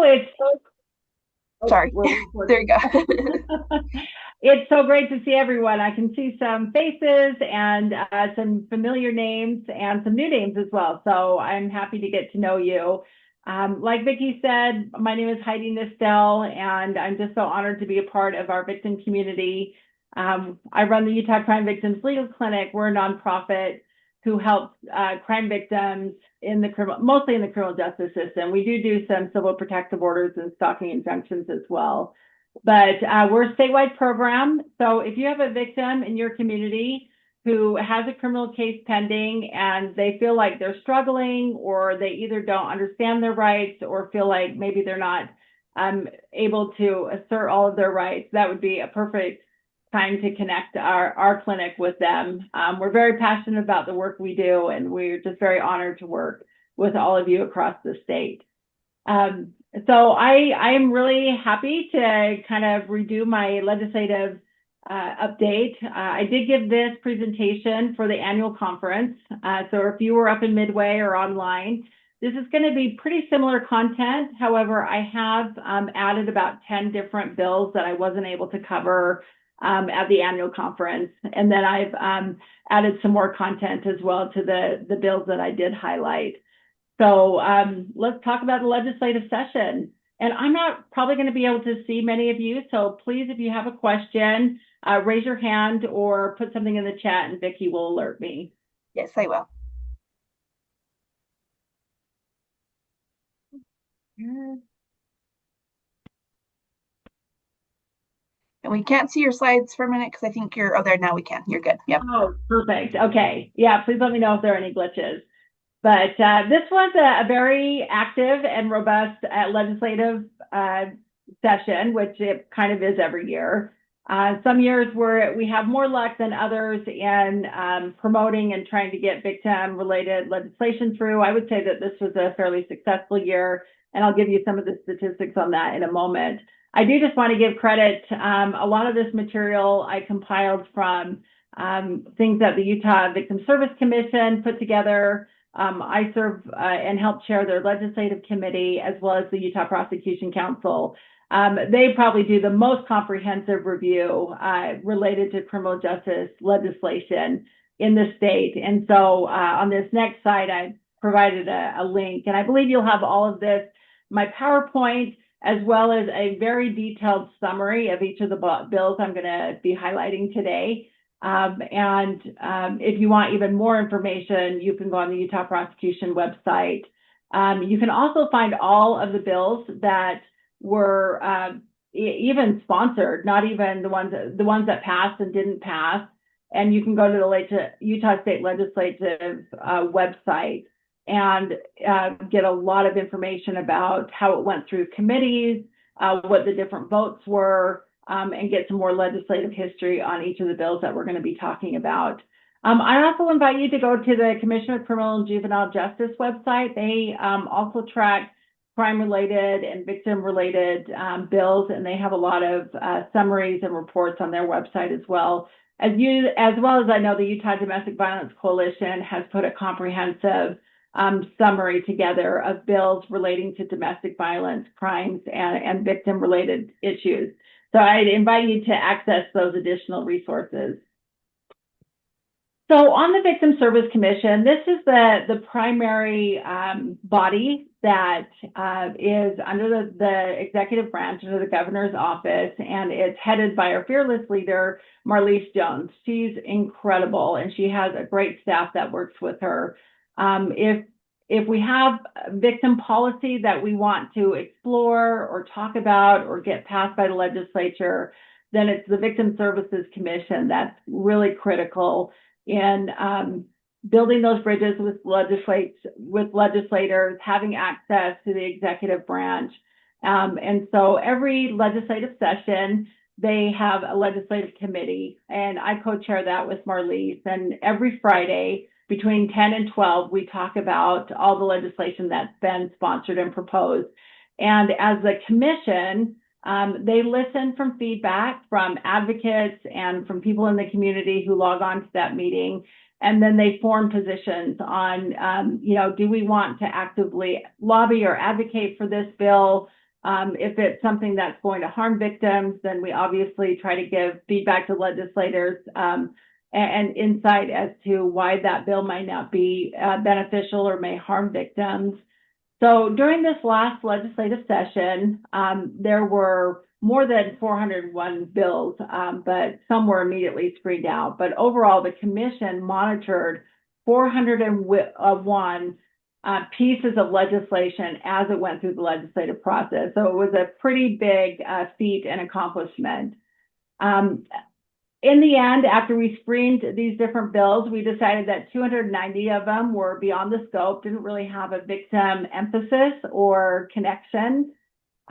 it's so, Sorry. There you go. it's so great to see everyone. I can see some faces and some familiar names and some new names as well. So I'm happy to get to know you. Like Vickie said, my name is Heidi Nestel, and I'm just so honored to be a part of our victim community. I run the Utah Crime Victims Legal Clinic. We're a nonprofit who helps crime victims in the mostly in the criminal justice system. We do some civil protective orders and stalking injunctions as well. But we're a statewide program. So if you have a victim in your community who has a criminal case pending and they feel like they're struggling, or they either don't understand their rights or feel like maybe they're not able to assert all of their rights, that would be a perfect time to connect our clinic with them. We're very passionate about the work we do, and we're just very honored to work with all of you across the state. So I am really happy to kind of redo my legislative update. I did give this presentation for the annual conference. So if you were up in Midway or online, this is going to be pretty similar content. However, I have added about 10 different bills that I wasn't able to cover at the annual conference. And then I've added some more content as well to the bills that I did highlight. So let's talk about the legislative session. And I'm not probably going to be able to see many of you. So please, if you have a question, raise your hand or put something in the chat and Vickie will alert me. Yes, I will. And we can't see your slides for a minute because I think you're, oh, there, now we can. You're good. Yep. Oh, perfect. Okay. Yeah, please let me know if there are any glitches. But this was a very active and robust legislative session, which it kind of is every year. Some years where we have more luck than others in promoting and trying to get victim-related legislation through. I would say that this was a fairly successful year, and I'll give you some of the statistics on that in a moment. I do just want to give credit. A lot of this material I compiled from things that the Utah Victim Service Commission put together. I serve and help chair their legislative committee, as well as the Utah Prosecution Council. They probably do the most comprehensive review related to criminal justice legislation in the state. And so on this next slide, I provided a link, and I believe you'll have all of this, my PowerPoint, as well as a very detailed summary of each of the bills I'm going to be highlighting today. If you want even more information, you can go on the Utah Prosecution website. You can also find all of the bills that were even sponsored, not even the ones that passed and didn't pass. And you can go to the Utah State Legislative website and get a lot of information about how it went through committees, what the different votes were, and get some more legislative history on each of the bills that we're going to be talking about. I also invite you to go to the Commission of Criminal and Juvenile Justice website. They also track crime-related and victim-related bills, and they have a lot of summaries and reports on their website as well. As well as I know the Utah Domestic Violence Coalition has put a comprehensive summary together of bills relating to domestic violence, crimes, and victim-related issues. So I'd invite you to access those additional resources. So on the Victim Service Commission, this is the primary body that is under the executive branch, under the governor's office, and it's headed by our fearless leader, Marlise Jones. She's incredible, and she has a great staff that works with her. If we have victim policy that we want to explore or talk about or get passed by the legislature, then it's the Victim Services Commission that's really critical in building those bridges with legislators, having access to the executive branch. And so every legislative session, they have a legislative committee, and I co-chair that with Marlise. And every Friday, between 10 and 12, we talk about all the legislation that's been sponsored and proposed. And as the commission, they listen from feedback from advocates and from people in the community who log on to that meeting. And then they form positions on, do we want to actively lobby or advocate for this bill? If it's something that's going to harm victims, then we obviously try to give feedback to legislators and insight as to why that bill might not be beneficial or may harm victims. So during this last legislative session, there were more than 401 bills, but some were immediately screened out. But overall, the commission monitored 401 pieces of legislation as it went through the legislative process. So it was a pretty big feat and accomplishment. In the end, after we screened these different bills, we decided that 290 of them were beyond the scope, didn't really have a victim emphasis or connection.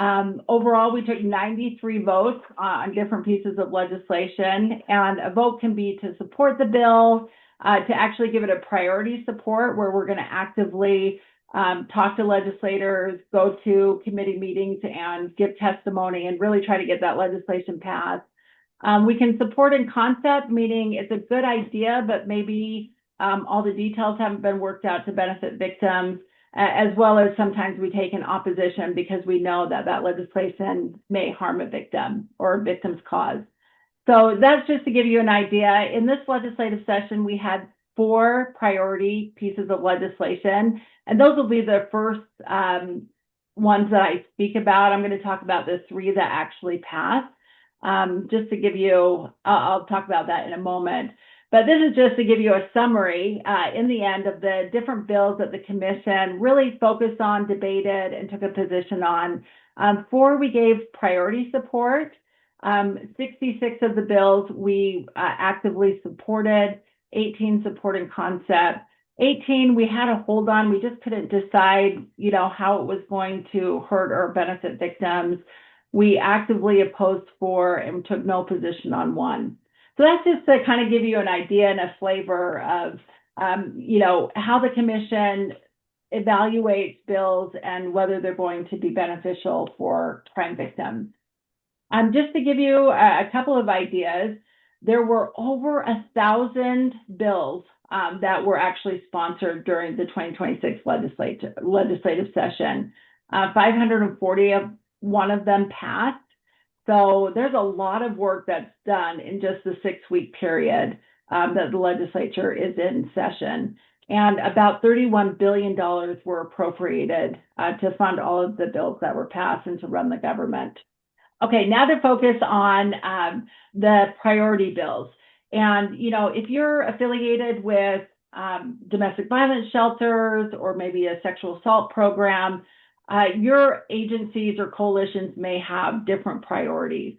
Overall, we took 93 votes on different pieces of legislation, and a vote can be to support the bill, to actually give it a priority support where we're going to actively talk to legislators, go to committee meetings and give testimony and really try to get that legislation passed. We can support in concept, meaning it's a good idea, but maybe all the details haven't been worked out to benefit victims, as well as sometimes we take an opposition because we know that that legislation may harm a victim or a victim's cause. So that's just to give you an idea. In this legislative session, we had 4 priority pieces of legislation, and those will be the first ones that I speak about. I'm going to talk about the 3 that actually passed. Just to give you, I'll talk about that in a moment. But this is just to give you a summary in the end of the different bills that the commission really focused on, debated, and took a position on. 4 we gave priority support. 66 of the bills we actively supported, 18 supporting concept. 18 we had a hold on. We just couldn't decide, how it was going to hurt or benefit victims. We actively opposed 4 and took no position on 1. So that's just to kind of give you an idea and a flavor of, how the commission evaluates bills and whether they're going to be beneficial for crime victims. Just to give you a couple of ideas, there were over 1,000 bills that were actually sponsored during the 2026 legislative session. 541 of them passed. So there's a lot of work that's done in just the 6-week period that the legislature is in session. And about $31 billion were appropriated to fund all of the bills that were passed and to run the government. Okay, now to focus on the priority bills. And, if you're affiliated with domestic violence shelters or maybe a sexual assault program, your agencies or coalitions may have different priorities.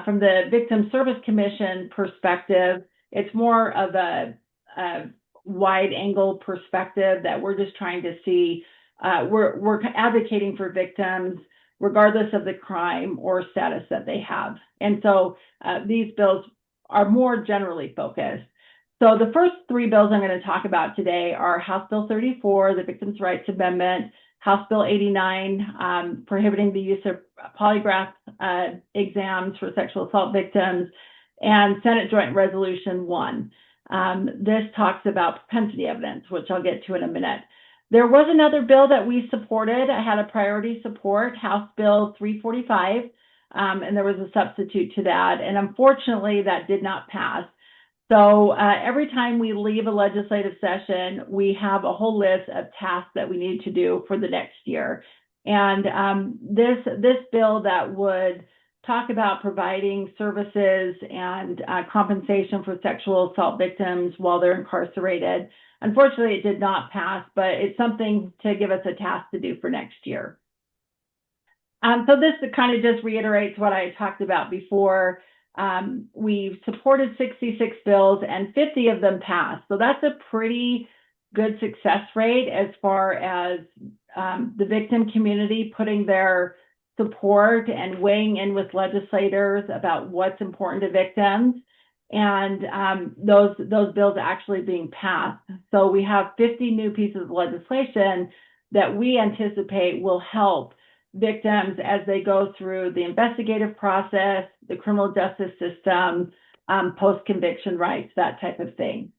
From the Victim Service Commission perspective, it's more of a wide angle perspective that we're just trying to see. We're advocating for victims regardless of the crime or status that they have. And so these bills are more generally focused. So the first 3 bills I'm going to talk about today are House Bill 34, the Victims' Rights Amendment, House Bill 89, prohibiting the use of polygraph exams for sexual assault victims, and Senate Joint Resolution 1. This talks about propensity evidence, which I'll get to in a minute. There was another bill that we supported. I had a priority support, House Bill 345, and there was a substitute to that. And unfortunately, that did not pass. So every time we leave a legislative session, we have a whole list of tasks that we need to do for the next year. And this bill that would talk about providing services and compensation for sexual assault victims while they're incarcerated, unfortunately, it did not pass, but it's something to give us a task to do for next year. So this kind of just reiterates what I talked about before. We've supported 66 bills and 50 of them passed. So that's a pretty good success rate as far as the victim community putting their support and weighing in with legislators about what's important to victims, and those bills actually being passed. So we have 50 new pieces of legislation that we anticipate will help victims as they go through the investigative process, the criminal justice system, post-conviction rights, that type of thing.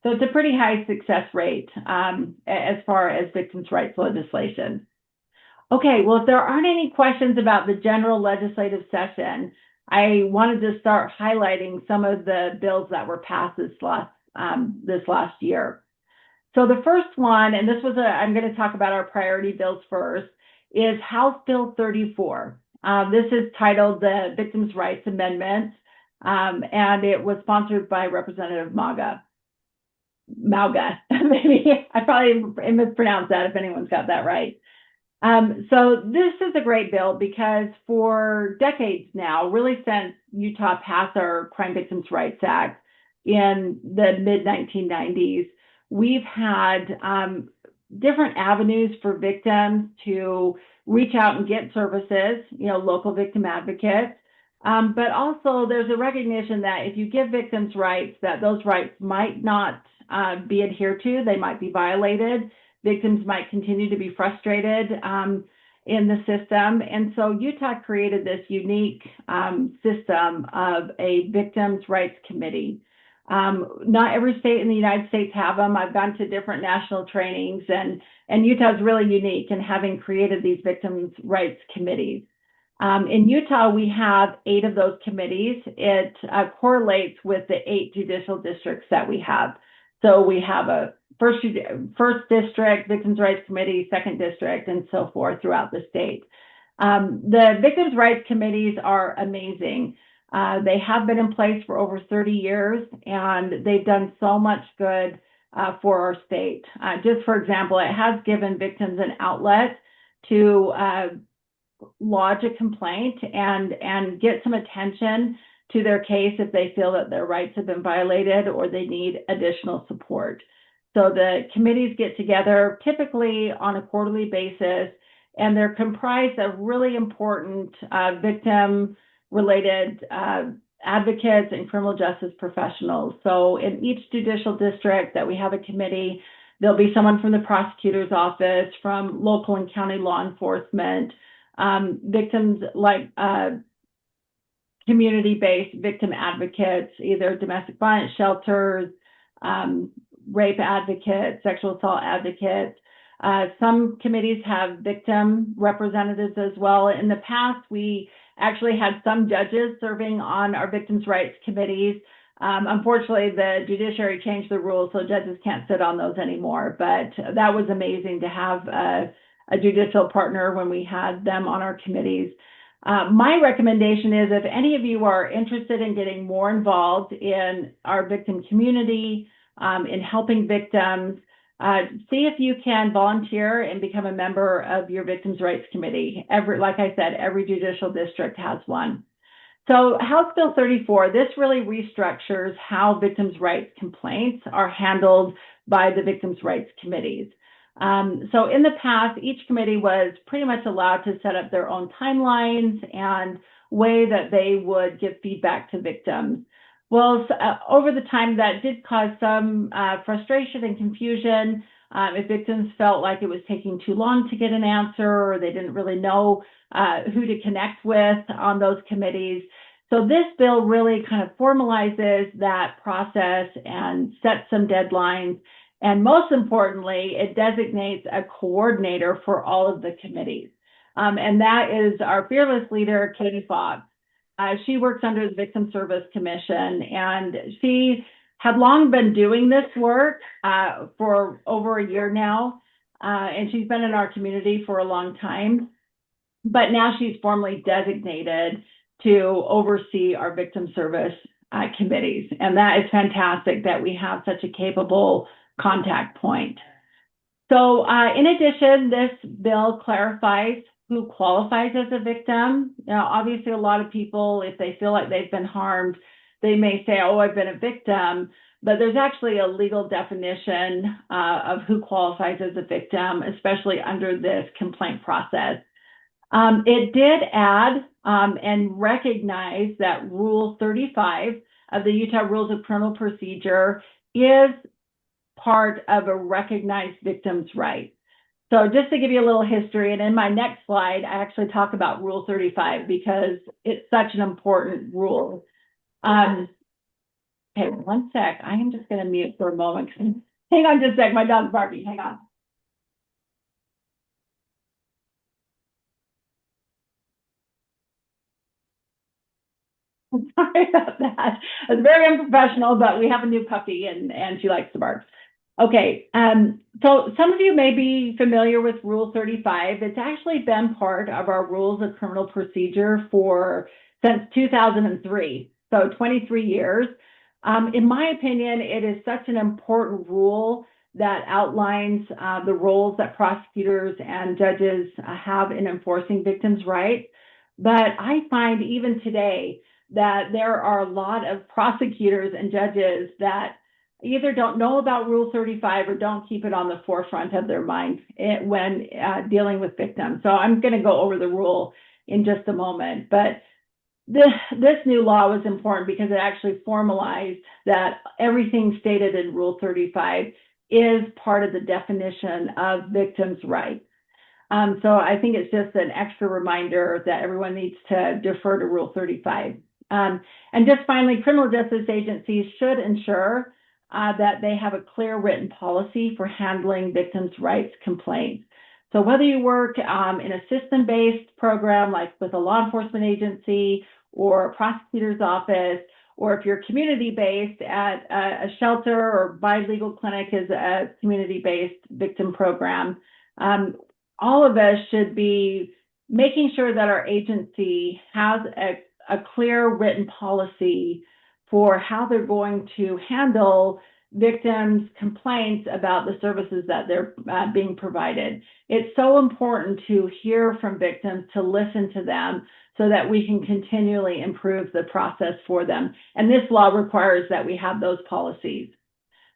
So it's a pretty high success rate as far as victims' rights legislation. Okay, well, if there aren't any questions about the general legislative session, I wanted to start highlighting some of the bills that were passed this last year. So the first one, and I'm going to talk about our priority bills first, is House Bill 34. This is titled the Victims' Rights Amendment, and it was sponsored by Representative Mauga. Maybe I probably mispronounced that if anyone's got that right. So this is a great bill because for decades now, really since Utah passed our Crime Victims' Rights Act in the mid 1990s, we've had different avenues for victims to reach out and get services, local victim advocates. But also there's a recognition that if you give victims rights, that those rights might not be adhered to, they might be violated. Victims might continue to be frustrated in the system. And so Utah created this unique system of a Victims' Rights Committee. Not every state in the United States have them. I've gone to different national trainings, and Utah is really unique in having created these Victims' Rights Committees. In Utah, we have 8 of those committees. It correlates with the 8 judicial districts that we have. So we have a first district, Victims' Rights Committee, second district, and so forth throughout the state. The Victims' Rights Committees are amazing. They have been in place for over 30 years, and they've done so much good for our state. Just for example, it has given victims an outlet to lodge a complaint and get some attention to their case if they feel that their rights have been violated or they need additional support. So the committees get together typically on a quarterly basis, and they're comprised of really important victim-related advocates and criminal justice professionals. So in each judicial district that we have a committee, there'll be someone from the prosecutor's office, from local and county law enforcement, victims like community-based victim advocates, either domestic violence shelters, rape advocates, sexual assault advocates. Some committees have victim representatives as well. In the past, we actually had some judges serving on our victims' rights committees. Unfortunately, the judiciary changed the rules, so judges can't sit on those anymore. But that was amazing to have a judicial partner when we had them on our committees. My recommendation is if any of you are interested in getting more involved in our victim community, in helping victims, see if you can volunteer and become a member of your Victims' Rights Committee. Like I said, every judicial district has one. So House Bill 34, this really restructures how victims' rights complaints are handled by the Victims' Rights Committees. So in the past, each committee was pretty much allowed to set up their own timelines and way that they would give feedback to victims. Well, over the time, that did cause some frustration and confusion. If victims felt like it was taking too long to get an answer, or they didn't really know who to connect with on those committees. So this bill really kind of formalizes that process and sets some deadlines. And most importantly, it designates a coordinator for all of the committees. And that is our fearless leader, Katie Fox. She works under the Victim Service Commission, and she had long been doing this work for over a year now. And she's been in our community for a long time. But now she's formally designated to oversee our victim service committees. And that is fantastic that we have such a capable contact point. So in addition, this bill clarifies who qualifies as a victim. Now, obviously, a lot of people, if they feel like they've been harmed, they may say, oh, I've been a victim. But there's actually a legal definition of who qualifies as a victim, especially under this complaint process. It did add and recognize that Rule 35 of the Utah Rules of Criminal Procedure is part of a recognized victim's right. So just to give you a little history, and in my next slide, I actually talk about Rule 35 because it's such an important rule. Okay, one sec. I am just going to mute for a moment. Hang on just a sec. My dog's barking. Hang on. Sorry about that. It's very unprofessional, but we have a new puppy and she likes to bark. Okay, so some of you may be familiar with Rule 35. It's actually been part of our rules of criminal procedure since 2003, so 23 years. In my opinion, it is such an important rule that outlines the roles that prosecutors and judges have in enforcing victims' rights. But I find even today that there are a lot of prosecutors and judges that either don't know about Rule 35 or don't keep it on the forefront of their mind when dealing with victims. So I'm going to go over the rule in just a moment. But this new law was important because it actually formalized that everything stated in Rule 35 is part of the definition of victims' rights. So I think it's just an extra reminder that everyone needs to defer to Rule 35. And just finally, criminal justice agencies should ensure that they have a clear written policy for handling victims' rights complaints. So whether you work in a system-based program like with a law enforcement agency or a prosecutor's office, or if you're community-based at a shelter or bi-legal clinic is a community-based victim program, all of us should be making sure that our agency has a clear written policy for how they're going to handle victims' complaints about the services that they're being provided. It's so important to hear from victims, to listen to them, so that we can continually improve the process for them. And this law requires that we have those policies.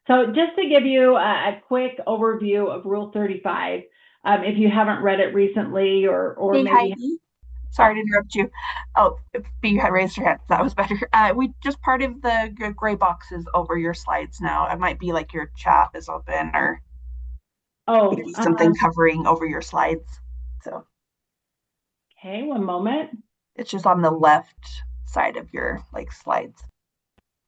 So just to give you a quick overview of Rule 35, if you haven't read it recently or Hey, maybe... Heidi. Sorry to interrupt you. Oh, you had raised your hand. That was better. We just part of the gray boxes over your slides now. It might be like your chat is open or maybe something covering over your slides. So. Okay, one moment. It's just on the left side of your slides.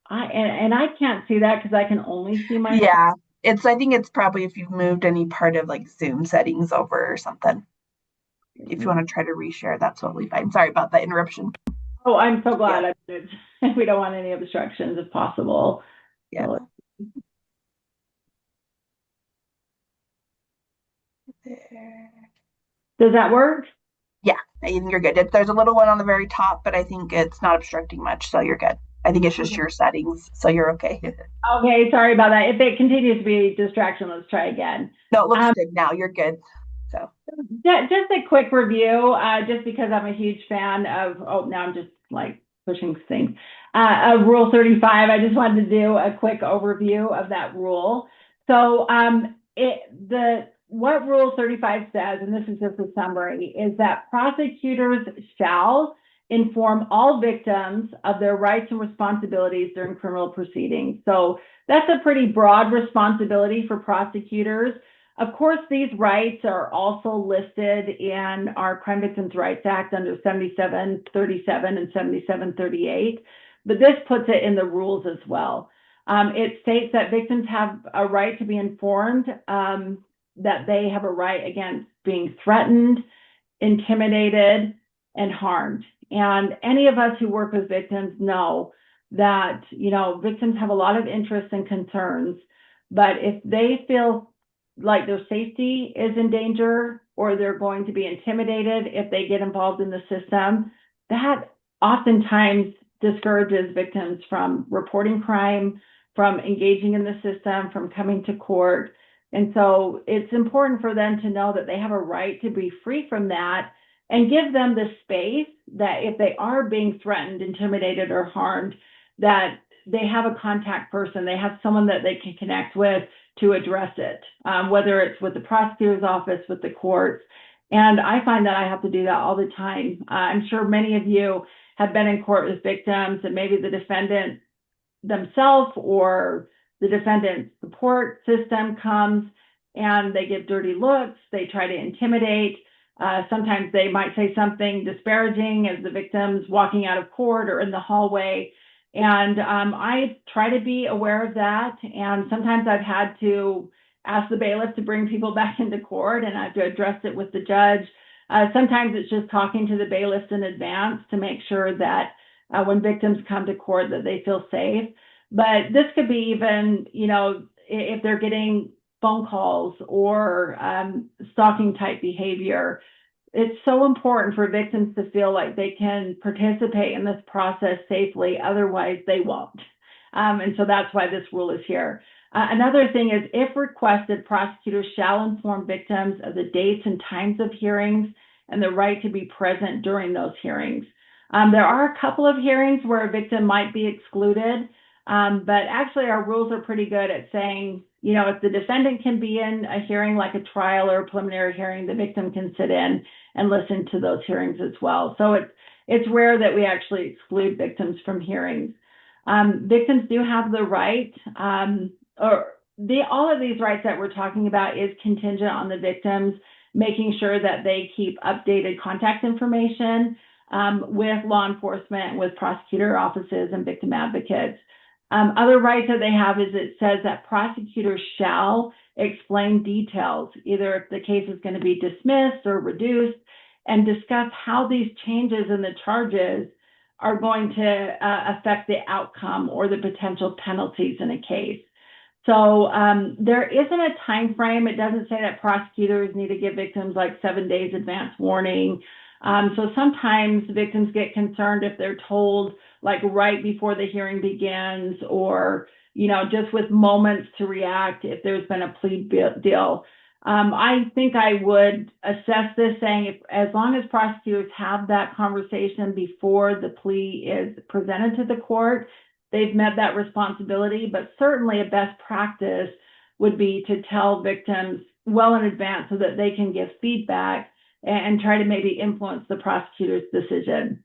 And I can't see that because I can only see my... Yeah, I think it's probably if you've moved any part of Zoom settings over or something. If you want to try to reshare, that's totally fine. Sorry about that interruption. Oh, I'm so glad. Yeah. We don't want any obstructions if possible. Yeah. So, there. Does that work? Yeah, I think you're good. There's a little one on the very top, but I think it's not obstructing much, so you're good. I think it's just your settings, so you're okay. Okay, sorry about that. If it continues to be a distraction, let's try again. No, it looks good now. You're good. So just a quick review, just because I'm a huge fan of, now I'm just pushing things, of Rule 35. I just wanted to do a quick overview of that rule. So what Rule 35 says, and this is just a summary, is that prosecutors shall inform all victims of their rights and responsibilities during criminal proceedings. So that's a pretty broad responsibility for prosecutors. Of course, these rights are also listed in our Crime Victims' Rights Act under 7737 and 7738, but this puts it in the rules as well. It states that victims have a right to be informed, that they have a right against being threatened, intimidated, and harmed. And any of us who work with victims know that, victims have a lot of interests and concerns, but if they feel like their safety is in danger or they're going to be intimidated if they get involved in the system, that oftentimes discourages victims from reporting crime, from engaging in the system, from coming to court. And so it's important for them to know that they have a right to be free from that and give them the space that if they are being threatened, intimidated, or harmed, that they have a contact person, they have someone that they can connect with to address it, whether it's with the prosecutor's office, with the courts. And I find that I have to do that all the time. I'm sure many of you have been in court with victims and maybe the defendant themselves or the defendant's support system comes and they give dirty looks, they try to intimidate. Sometimes they might say something disparaging as the victim's walking out of court or in the hallway. And I try to be aware of that. And sometimes I've had to ask the bailiff to bring people back into court and I have to address it with the judge. Sometimes it's just talking to the bailiffs in advance to make sure that when victims come to court, that they feel safe. But this could be even, if they're getting phone calls or stalking type behavior. It's so important for victims to feel like they can participate in this process safely, otherwise they won't. And so that's why this rule is here. Another thing is, if requested, prosecutors shall inform victims of the dates and times of hearings and the right to be present during those hearings. There are a couple of hearings where a victim might be excluded, but actually our rules are pretty good at saying, if the defendant can be in a hearing like a trial or a preliminary hearing, the victim can sit in and listen to those hearings as well. So it's rare that we actually exclude victims from hearings. Victims do have the right, all of these rights that we're talking about is contingent on the victims making sure that they keep updated contact information with law enforcement, with prosecutor offices and victim advocates. Other rights that they have is it says that prosecutors shall explain details, either if the case is going to be dismissed or reduced, and discuss how these changes in the charges are going to affect the outcome or the potential penalties in a case. So there isn't a time frame. It doesn't say that prosecutors need to give victims like 7 days advance warning. So sometimes victims get concerned if they're told like right before the hearing begins, or, just with moments to react if there's been a plea deal. I think I would assess this saying as long as prosecutors have that conversation before the plea is presented to the court, they've met that responsibility. But certainly a best practice would be to tell victims well in advance so that they can give feedback and try to maybe influence the prosecutor's decision.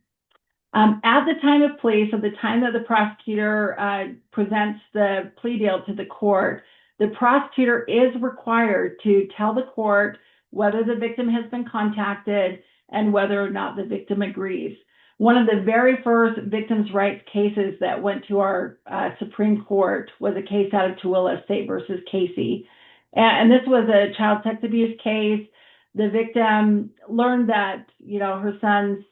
At the time of plea, so the time that the prosecutor presents the plea deal to the court, the prosecutor is required to tell the court whether the victim has been contacted and whether or not the victim agrees. One of the very first victims' rights cases that went to our Supreme Court was a case out of Tooele State versus Casey. And this was a child sex abuse case. The victim learned that, her son's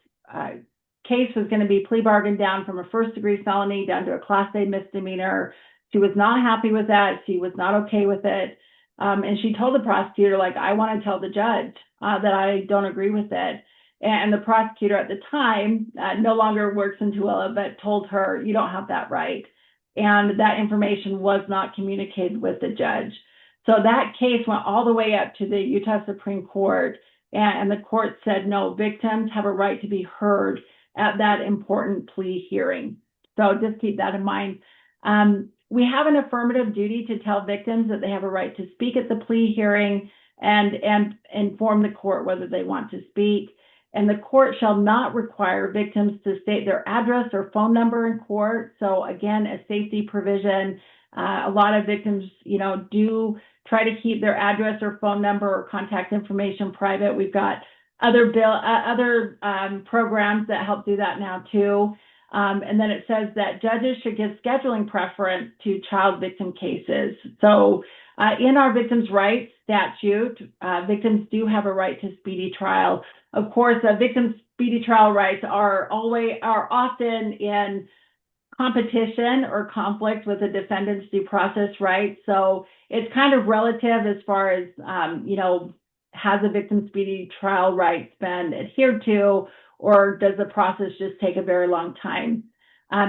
case was going to be plea bargained down from a first-degree felony down to a Class A misdemeanor. She was not happy with that. She was not okay with it. And she told the prosecutor, I want to tell the judge that I don't agree with it. And the prosecutor at the time no longer works in Tooele, but told her, you don't have that right. And that information was not communicated with the judge. So that case went all the way up to the Utah Supreme Court, and the court said, no, victims have a right to be heard at that important plea hearing. So just keep that in mind. We have an affirmative duty to tell victims that they have a right to speak at the plea hearing and inform the court whether they want to speak. And the court shall not require victims to state their address or phone number in court. So again, a safety provision. A lot of victims, do try to keep their address or phone number or contact information private. We've got other programs that help do that now too. And then it says that judges should give scheduling preference to child victim cases. So in our victims' rights statute, victims do have a right to speedy trial. Of course, victims' speedy trial rights are often in competition or conflict with the defendant's due process rights. So it's kind of relative as far as, has a victim's speedy trial rights been adhered to, or does the process just take a very long time?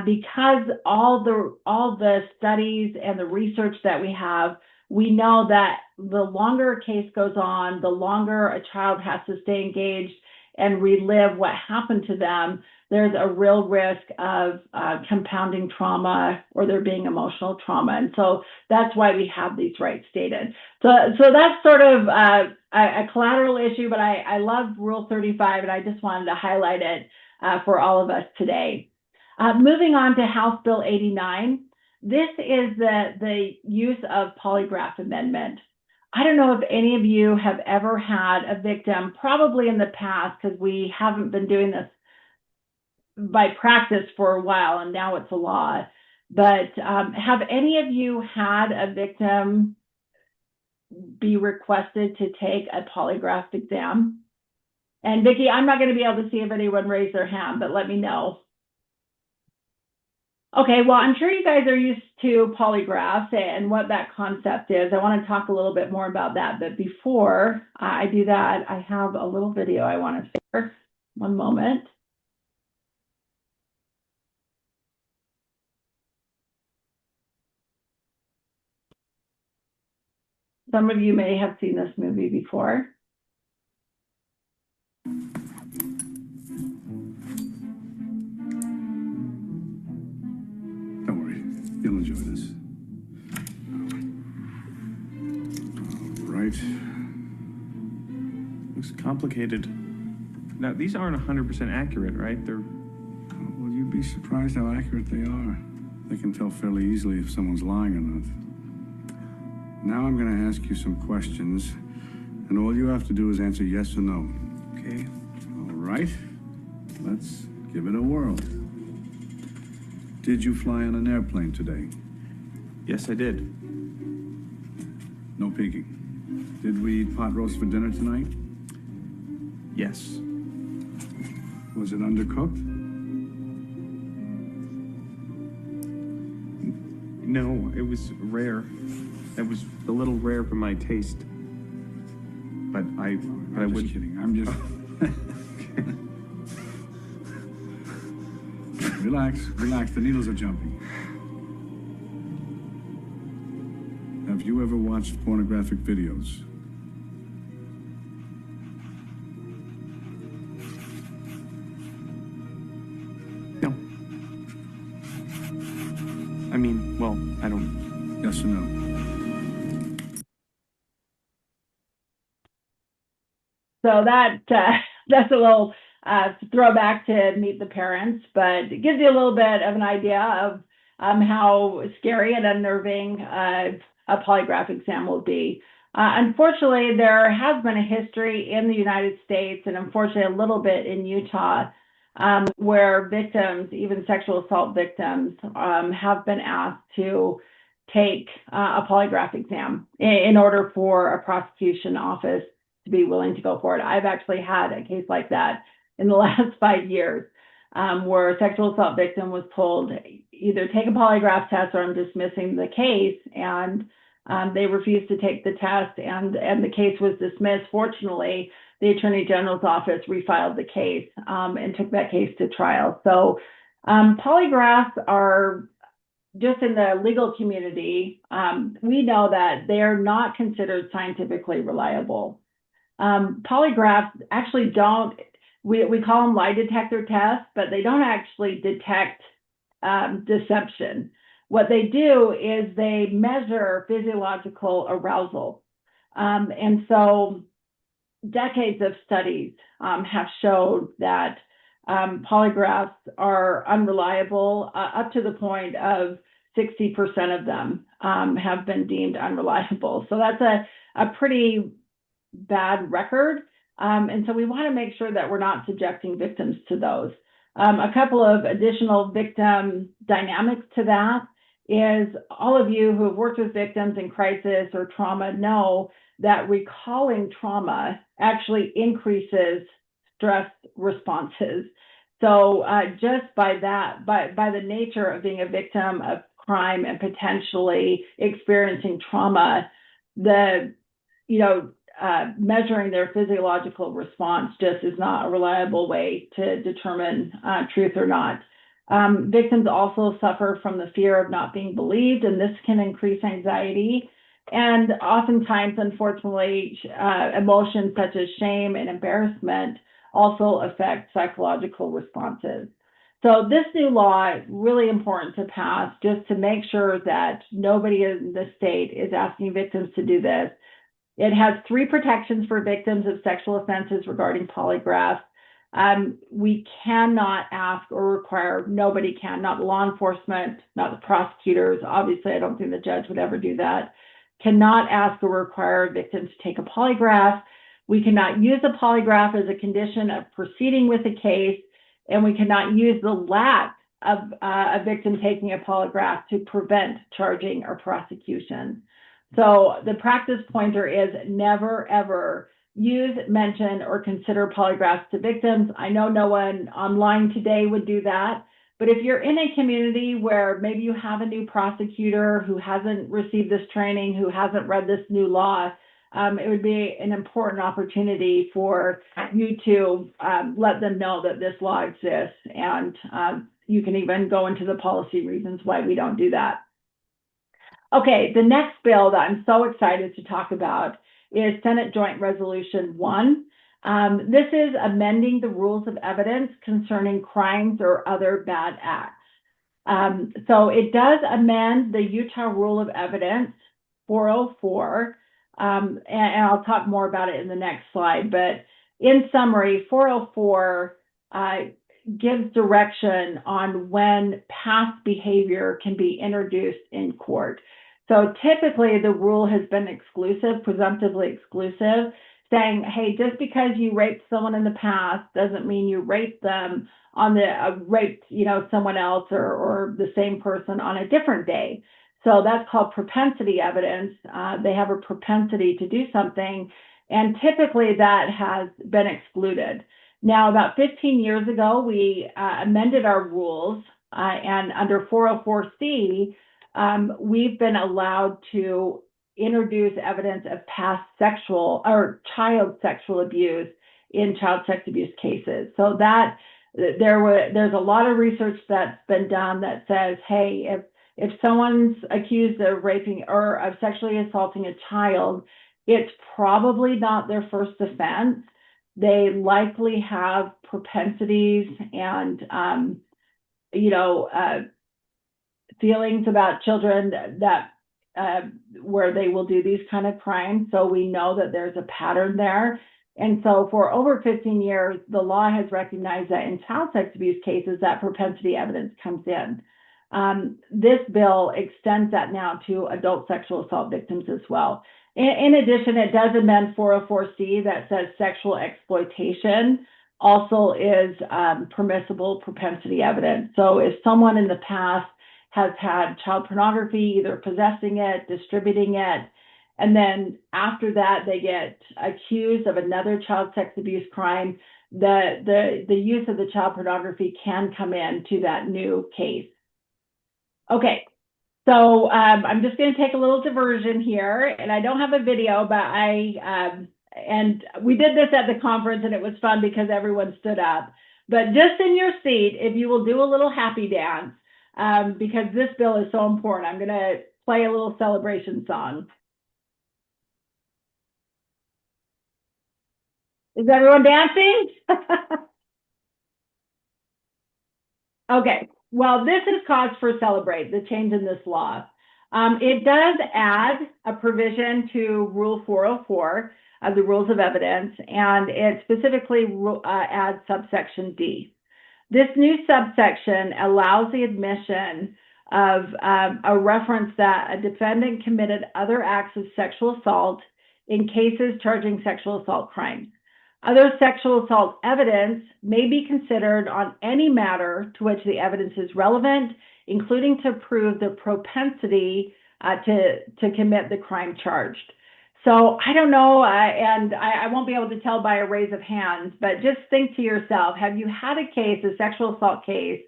Because all the studies and the research that we have, we know that the longer a case goes on, the longer a child has to stay engaged and relive what happened to them, there's a real risk of compounding trauma or there being emotional trauma. And so that's why we have these rights stated. So that's sort of a collateral issue, but I love Rule 35, and I just wanted to highlight it for all of us today. Moving on to House Bill 89. This is the use of polygraph amendment. I don't know if any of you have ever had a victim, probably in the past, because we haven't been doing this by practice for a while, and now it's a law. But have any of you had a victim be requested to take a polygraph exam? And Vickie, I'm not going to be able to see if anyone raised their hand, but let me know. Okay, well, I'm sure you guys are used to polygraphs and what that concept is. I want to talk a little bit more about that, but before I do that, I have a little video I want to share. One moment. Some of you may have seen this movie before. Don't worry, you'll enjoy this. All right. Looks complicated. Now, these aren't 100% accurate, right? They're... Well, you'd be surprised how accurate they are. They can tell fairly easily if someone's lying or not. Now I'm going to ask you some questions, and all you have to do is answer yes or no. Okay. All right. Let's give it a whirl. Did you fly on an airplane today? Yes, I did. No peeking. Did we eat pot roast for dinner tonight? Yes. Was it undercooked? No, it was rare. It was a little rare for my taste. But I I'm would... just kidding. I'm just... Relax, relax. The needles are jumping. Have you ever watched pornographic videos? No. I mean, well, I don't... Yes or no? So that's a little throwback to Meet the Parents, but it gives you a little bit of an idea of how scary and unnerving a polygraph exam will be. Unfortunately, there has been a history in the United States and unfortunately a little bit in Utah where victims, even sexual assault victims, have been asked to take a polygraph exam in order for a prosecution office to be willing to go for it. I've actually had a case like that in the last 5 years where a sexual assault victim was told either take a polygraph test or I'm dismissing the case, and they refused to take the test, and the case was dismissed. Fortunately, the Attorney General's office refiled the case and took that case to trial. So polygraphs are, just in the legal community, we know that they are not considered scientifically reliable. Polygraphs actually don't, we call them lie detector tests, but they don't actually detect deception. What they do is they measure physiological arousal. And so decades of studies have showed that polygraphs are unreliable, up to the point of 60% of them have been deemed unreliable. So that's a pretty bad record. And so we want to make sure that we're not subjecting victims to those. A couple of additional victim dynamics to that is all of you who have worked with victims in crisis or trauma know that recalling trauma actually increases stress responses. So just by that, by the nature of being a victim of crime and potentially experiencing trauma, measuring their physiological response just is not a reliable way to determine truth or not. Victims also suffer from the fear of not being believed, and this can increase anxiety. And oftentimes, unfortunately, emotions such as shame and embarrassment also affect psychological responses. So this new law is really important to pass just to make sure that nobody in the state is asking victims to do this. It has 3 protections for victims of sexual offenses regarding polygraphs. We cannot ask or require, nobody can, not law enforcement, not the prosecutors. Obviously, I don't think the judge would ever do that. Cannot ask or require victims to take a polygraph. We cannot use a polygraph as a condition of proceeding with a case, and we cannot use the lack of a victim taking a polygraph to prevent charging or prosecution. So the practice pointer is never, ever use, mention, or consider polygraphs to victims. I know no one online today would do that, But if you're in a community where maybe you have a new prosecutor who hasn't received this training, who hasn't read this new law, it would be an important opportunity for you to let them know that this law exists. And you can even go into the policy reasons why we don't do that. Okay, the next bill that I'm so excited to talk about is Senate Joint Resolution 1. This is amending the rules of evidence concerning crimes or other bad acts. So it does amend the Utah Rule of Evidence 404, and I'll talk more about it in the next slide. But in summary, 404 gives direction on when past behavior can be introduced in court. So typically the rule has been exclusive, presumptively exclusive, saying, hey, just because you raped someone in the past doesn't mean you raped them on the raped, someone else or the same person on a different day. So that's called propensity evidence. They have a propensity to do something, and typically that has been excluded. Now, about 15 years ago, we amended our rules, and under 404C, we've been allowed to introduce evidence of past sexual or child sexual abuse in child sex abuse cases. So that there's a lot of research that's been done that says, hey, if someone's accused of raping or of sexually assaulting a child, it's probably not their first offense. They likely have propensities and feelings about children that where they will do these kind of crimes. So we know that there's a pattern there. And so for over 15 years, the law has recognized that in child sex abuse cases, that propensity evidence comes in. This bill extends that now to adult sexual assault victims as well. In addition, it does amend 404C that says sexual exploitation also is permissible propensity evidence. So if someone in the past has had child pornography, either possessing it, distributing it, and then after that they get accused of another child sex abuse crime, the use of the child pornography can come into that new case. Okay, so I'm just going to take a little diversion here, and I don't have a video, but and we did this at the conference, and it was fun because everyone stood up. But just in your seat, if you will do a little happy dance, because this bill is so important, I'm going to play a little celebration song. Is everyone dancing? Okay, well, this is cause for celebrate, the change in this law. It does add a provision to Rule 404 of the Rules of Evidence, and it specifically adds subsection D. This new subsection allows the admission of a reference that a defendant committed other acts of sexual assault in cases charging sexual assault crimes. Other sexual assault evidence may be considered on any matter to which the evidence is relevant, including to prove the propensity to commit the crime charged. So I don't know, and I won't be able to tell by a raise of hands, but just think to yourself, have you had a case, a sexual assault case,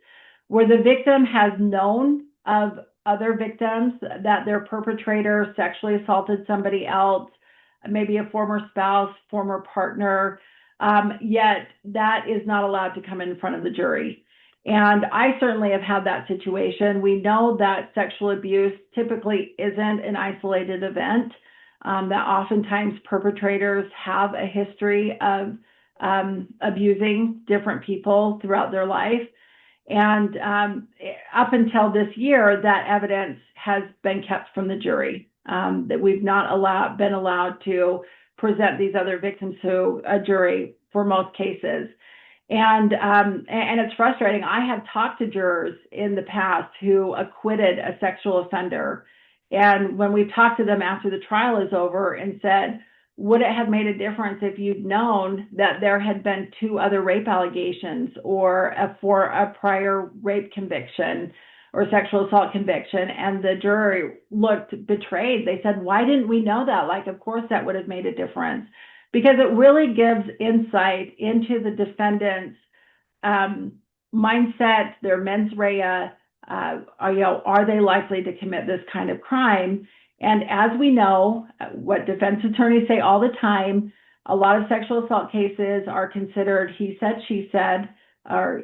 where the victim has known of other victims, that their perpetrator sexually assaulted somebody else, maybe a former spouse, former partner, yet that is not allowed to come in front of the jury? And I certainly have had that situation. We know that sexual abuse typically isn't an isolated event, that oftentimes perpetrators have a history of abusing different people throughout their life. And up until this year, that evidence has been kept from the jury, that we've not been allowed to present these other victims to a jury for most cases. And it's frustrating. I have talked to jurors in the past who acquitted a sexual offender. And when we talked to them after the trial is over and said, would it have made a difference if you'd known that there had been 2 other rape allegations or for a prior rape conviction or sexual assault conviction? And the jury looked betrayed. They said, why didn't we know that? Like, of course that would have made a difference, because it really gives insight into the defendant's mindset, their mens rea, are they likely to commit this kind of crime? And as we know, what defense attorneys say all the time, a lot of sexual assault cases are considered he said, she said, or,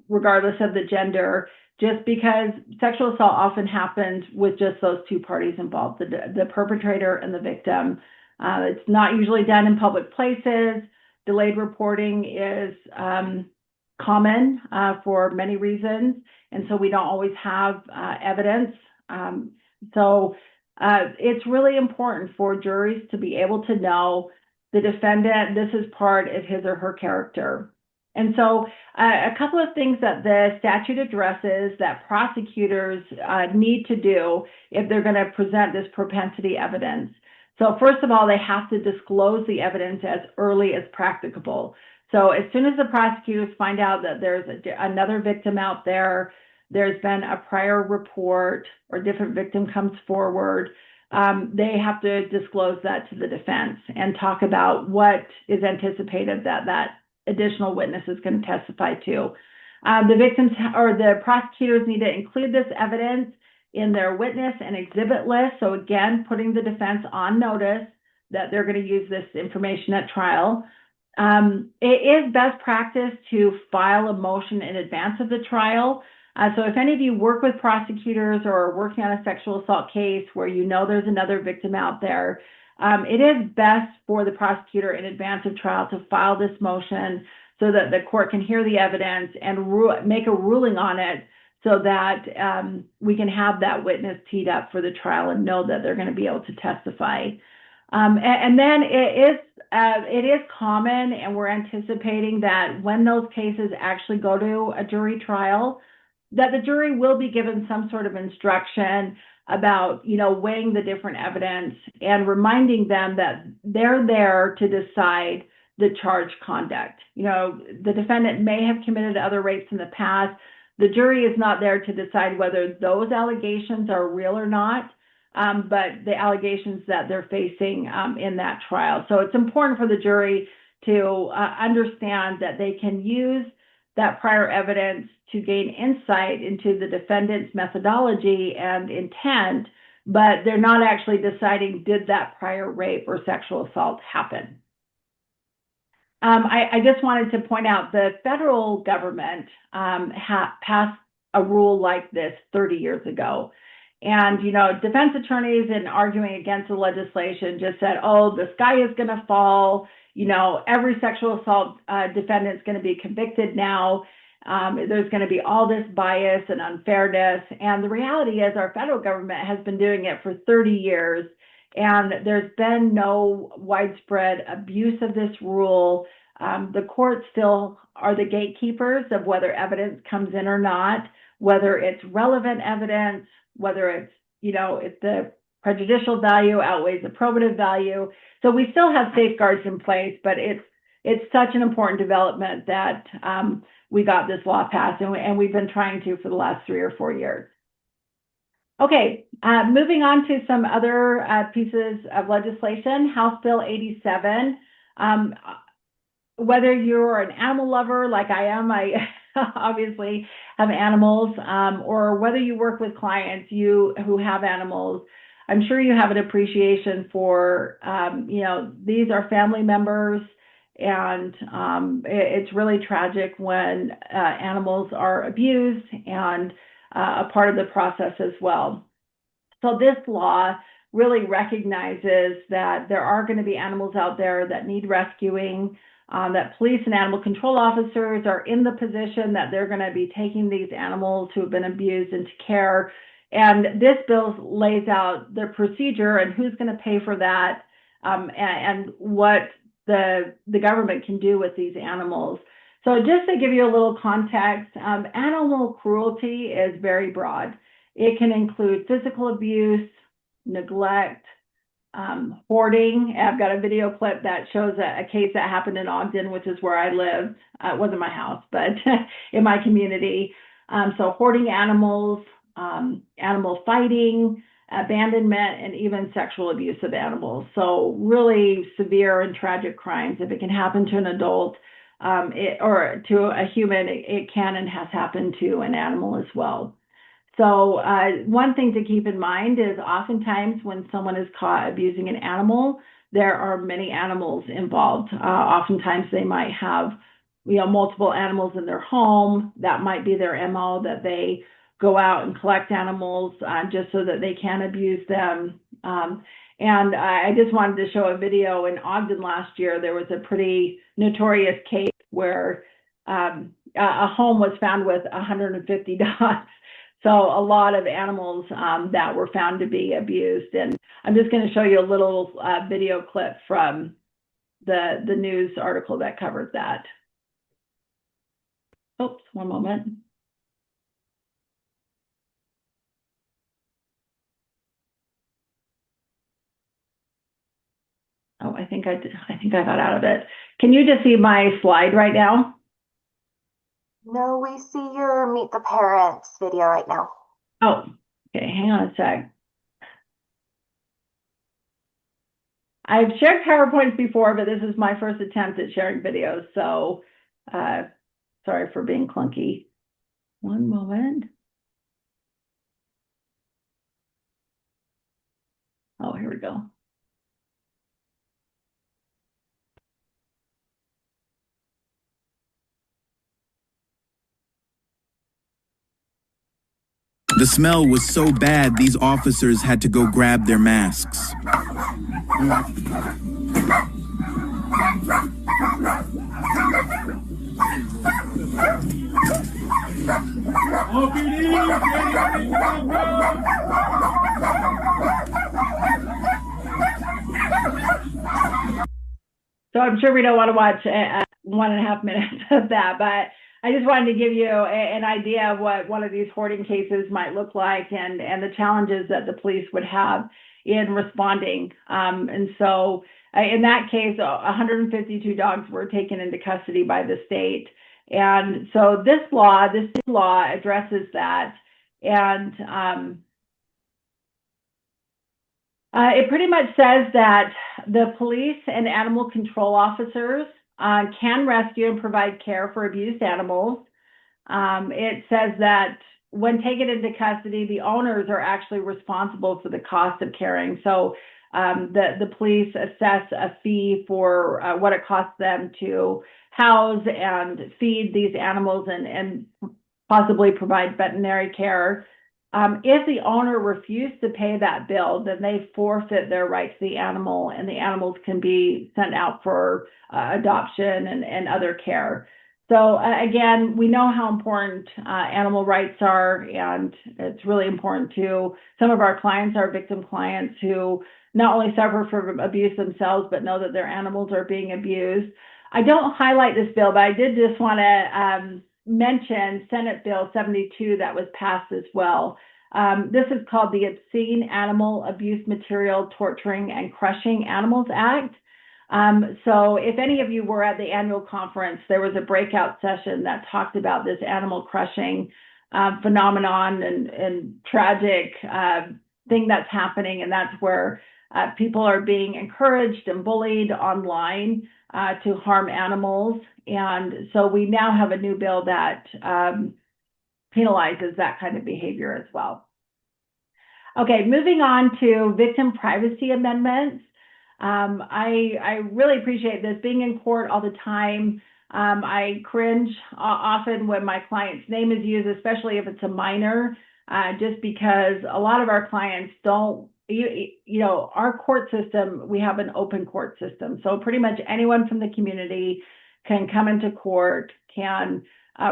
regardless of the gender, just because sexual assault often happens with just those two parties involved, the perpetrator and the victim. It's not usually done in public places. Delayed reporting is common for many reasons, and so we don't always have evidence. It's really important for juries to be able to know the defendant, this is part of his or her character. And so a couple of things that the statute addresses that prosecutors need to do if they're going to present this propensity evidence. So first of all, they have to disclose the evidence as early as practicable. So as soon as the prosecutors find out that there's another victim out there, there's been a prior report or a different victim comes forward, they have to disclose that to the defense and talk about what is anticipated that additional witness is going to testify to. The victims or the prosecutors need to include this evidence in their witness and exhibit list. So again, putting the defense on notice that they're going to use this information at trial. It is best practice to file a motion in advance of the trial. So if any of you work with prosecutors or are working on a sexual assault case where you know there's another victim out there, it is best for the prosecutor in advance of trial to file this motion so that the court can hear the evidence and make a ruling on it so that we can have that witness teed up for the trial and know that they're going to be able to testify. And then it is common, and we're anticipating that when those cases actually go to a jury trial, that the jury will be given some sort of instruction about, weighing the different evidence and reminding them that they're there to decide the charged conduct. The defendant may have committed other rapes in the past. The jury is not there to decide whether those allegations are real or not, but the allegations that they're facing in that trial. So it's important for the jury to understand that they can use that prior evidence to gain insight into the defendant's methodology and intent, but they're not actually deciding, did that prior rape or sexual assault happen? I just wanted to point out the federal government passed a rule like this 30 years ago. And, defense attorneys in arguing against the legislation just said, oh, the sky is going to fall. Every sexual assault defendant is going to be convicted now. There's going to be all this bias and unfairness. And the reality is our federal government has been doing it for 30 years. And there's been no widespread abuse of this rule. The courts still are the gatekeepers of whether evidence comes in or not, whether it's relevant evidence, whether it's, if the prejudicial value outweighs the probative value. So we still have safeguards in place, but it's such an important development that we got this law passed, and we've been trying to for the last 3 or 4 years. Okay, moving on to some other pieces of legislation. House Bill 87. Whether you're an animal lover like I am, I obviously have animals, or whether you work with clients who have animals, I'm sure you have an appreciation for, these are family members, and it's really tragic when animals are abused and a part of the process as well. So this law really recognizes that there are going to be animals out there that need rescuing, that police and animal control officers are in the position that they're going to be taking these animals who have been abused into care. And this bill lays out the procedure and who's going to pay for that, and what the government can do with these animals. So just to give you a little context, animal cruelty is very broad. It can include physical abuse, neglect, hoarding. I've got a video clip that shows a case that happened in Ogden, which is where I lived. It wasn't my house, but in my community. So hoarding animals, animal fighting, abandonment, and even sexual abuse of animals. So really severe and tragic crimes. If it can happen to an adult, or to a human, it can and has happened to an animal as well. So one thing to keep in mind is oftentimes when someone is caught abusing an animal, there are many animals involved. Oftentimes they might have, multiple animals in their home. That might be their MO, that they go out and collect animals just so that they can abuse them. And I just wanted to show a video. In Ogden last year, there was a pretty notorious case where a home was found with 150 dogs. So a lot of animals that were found to be abused. And I'm just going to show you a little video clip from the news article that covered that. Oops, one moment. Oh, I think I got out of it. Can you just see my slide right now? No, we see your Meet the Parents video right now. Oh, okay, hang on a sec. I've shared PowerPoints before, but this is my first attempt at sharing videos, so sorry for being clunky. One moment. Oh, here we go. The smell was so bad, these officers had to go grab their masks. So I'm sure we don't want to watch 1.5 minutes of that, but I just wanted to give you an idea of what one of these hoarding cases might look like and the challenges that the police would have in responding. And so in that case, 152 dogs were taken into custody by the state. And so this law addresses that. And it pretty much says that the police and animal control officers can rescue and provide care for abused animals. It says that when taken into custody, the owners are actually responsible for the cost of caring. So the police assess a fee for what it costs them to house and feed these animals and possibly provide veterinary care. If the owner refused to pay that bill, then they forfeit their right to the animal, and the animals can be sent out for adoption and other care. So again, we know how important animal rights are, and it's really important to some of our clients, our victim clients, who not only suffer from abuse themselves, but know that their animals are being abused. I don't highlight this bill, but I did just want to mention Senate Bill 72 that was passed as well. This is called the Obscene Animal Abuse Material, Torturing, and Crushing Animals Act. So if any of you were at the annual conference, there was a breakout session that talked about this animal crushing phenomenon and tragic thing that's happening. And that's where people are being encouraged and bullied online to harm animals. And so we now have a new bill that penalizes that kind of behavior as well. Okay, moving on to victim privacy amendments. I really appreciate this. Being in court all the time, I cringe often when my client's name is used, especially if it's a minor, just because a lot of our clients don't, our court system, we have an open court system. So pretty much anyone from the community can come into court, can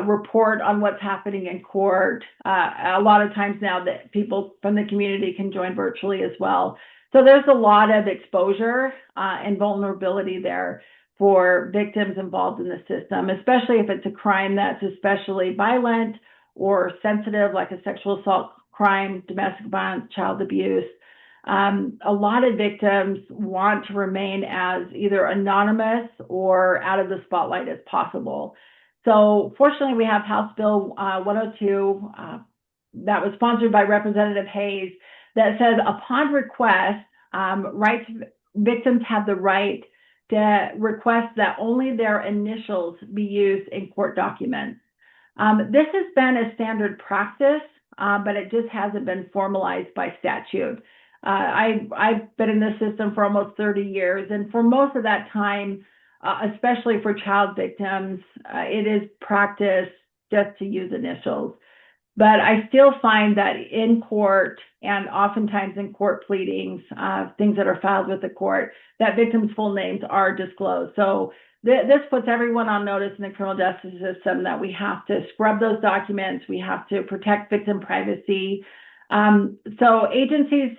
report on what's happening in court. A lot of times now that people from the community can join virtually as well. So there's a lot of exposure and vulnerability there for victims involved in the system, especially if it's a crime that's especially violent or sensitive, like a sexual assault crime, domestic violence, child abuse. A lot of victims want to remain as either anonymous or out of the spotlight as possible. So fortunately, we have House Bill 102 that was sponsored by Representative Hayes that says upon request, victims have the right to request that only their initials be used in court documents. This has been a standard practice, but it just hasn't been formalized by statute. I've been in this system for almost 30 years, and for most of that time, especially for child victims, it is practice just to use initials. But I still find that in court, and oftentimes in court pleadings, things that are filed with the court, that victims' full names are disclosed. So this puts everyone on notice in the criminal justice system that we have to scrub those documents. We have to protect victim privacy. So agencies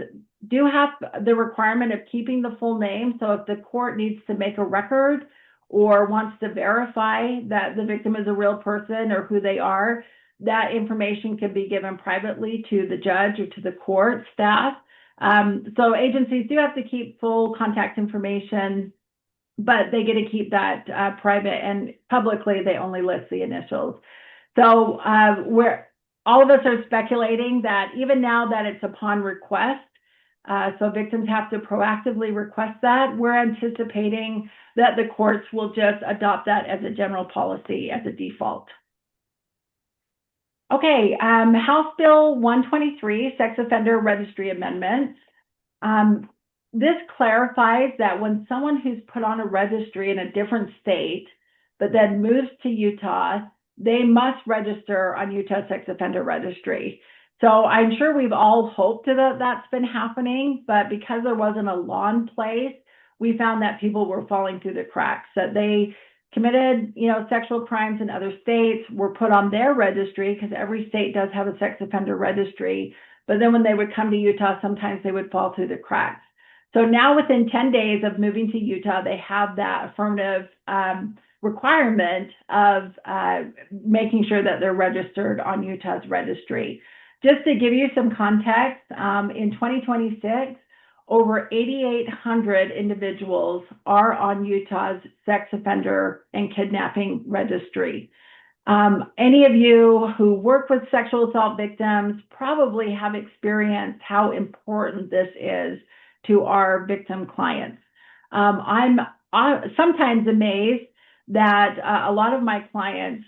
do have the requirement of keeping the full name. So if the court needs to make a record or wants to verify that the victim is a real person or who they are, that information can be given privately to the judge or to the court staff. So agencies do have to keep full contact information, but they get to keep that private, and publicly they only list the initials. So all of us are speculating that even now that it's upon request, so victims have to proactively request that, we're anticipating that the courts will just adopt that as a general policy, as a default. Okay, House Bill 123, Sex Offender Registry Amendments. This clarifies that when someone who's put on a registry in a different state, but then moves to Utah, they must register on Utah Sex Offender Registry. So I'm sure we've all hoped that that's been happening, but because there wasn't a law in place, we found that people were falling through the cracks, that they committed, sexual crimes in other states, were put on their registry, because every state does have a sex offender registry. But then when they would come to Utah, sometimes they would fall through the cracks. So now within 10 days of moving to Utah, they have that affirmative requirement of making sure that they're registered on Utah's registry. Just to give you some context, in 2026, over 8,800 individuals are on Utah's sex offender and kidnapping registry. Any of you who work with sexual assault victims probably have experienced how important this is to our victim clients. I'm sometimes amazed that a lot of my clients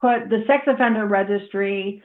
put the sex offender registry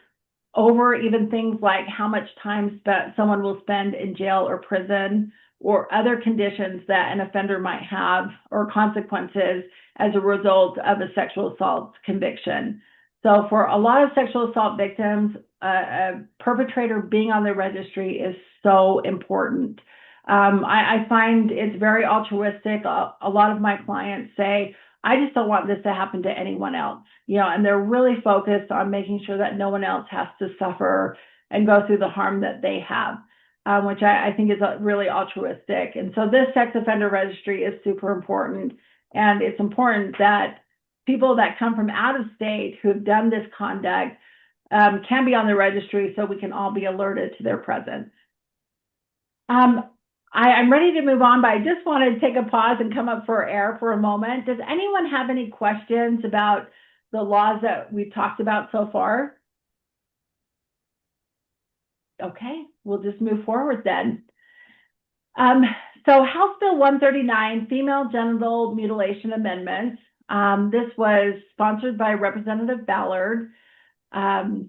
over even things like how much time someone will spend in jail or prison, or other conditions that an offender might have, or consequences as a result of a sexual assault conviction. So for a lot of sexual assault victims, a perpetrator being on the registry is so important. I find it's very altruistic. A lot of my clients say, I just don't want this to happen to anyone else, and they're really focused on making sure that no one else has to suffer and go through the harm that they have, which I think is really altruistic. And so this sex offender registry is super important. And it's important that people that come from out of state who have done this conduct can be on the registry, so we can all be alerted to their presence. I'm ready to move on, but I just want to take a pause and come up for air for a moment. Does anyone have any questions about the laws that we've talked about so far? Okay, we'll just move forward then. So House Bill 139, Female Genital Mutilation Amendments. This was sponsored by Representative Ballard. I'm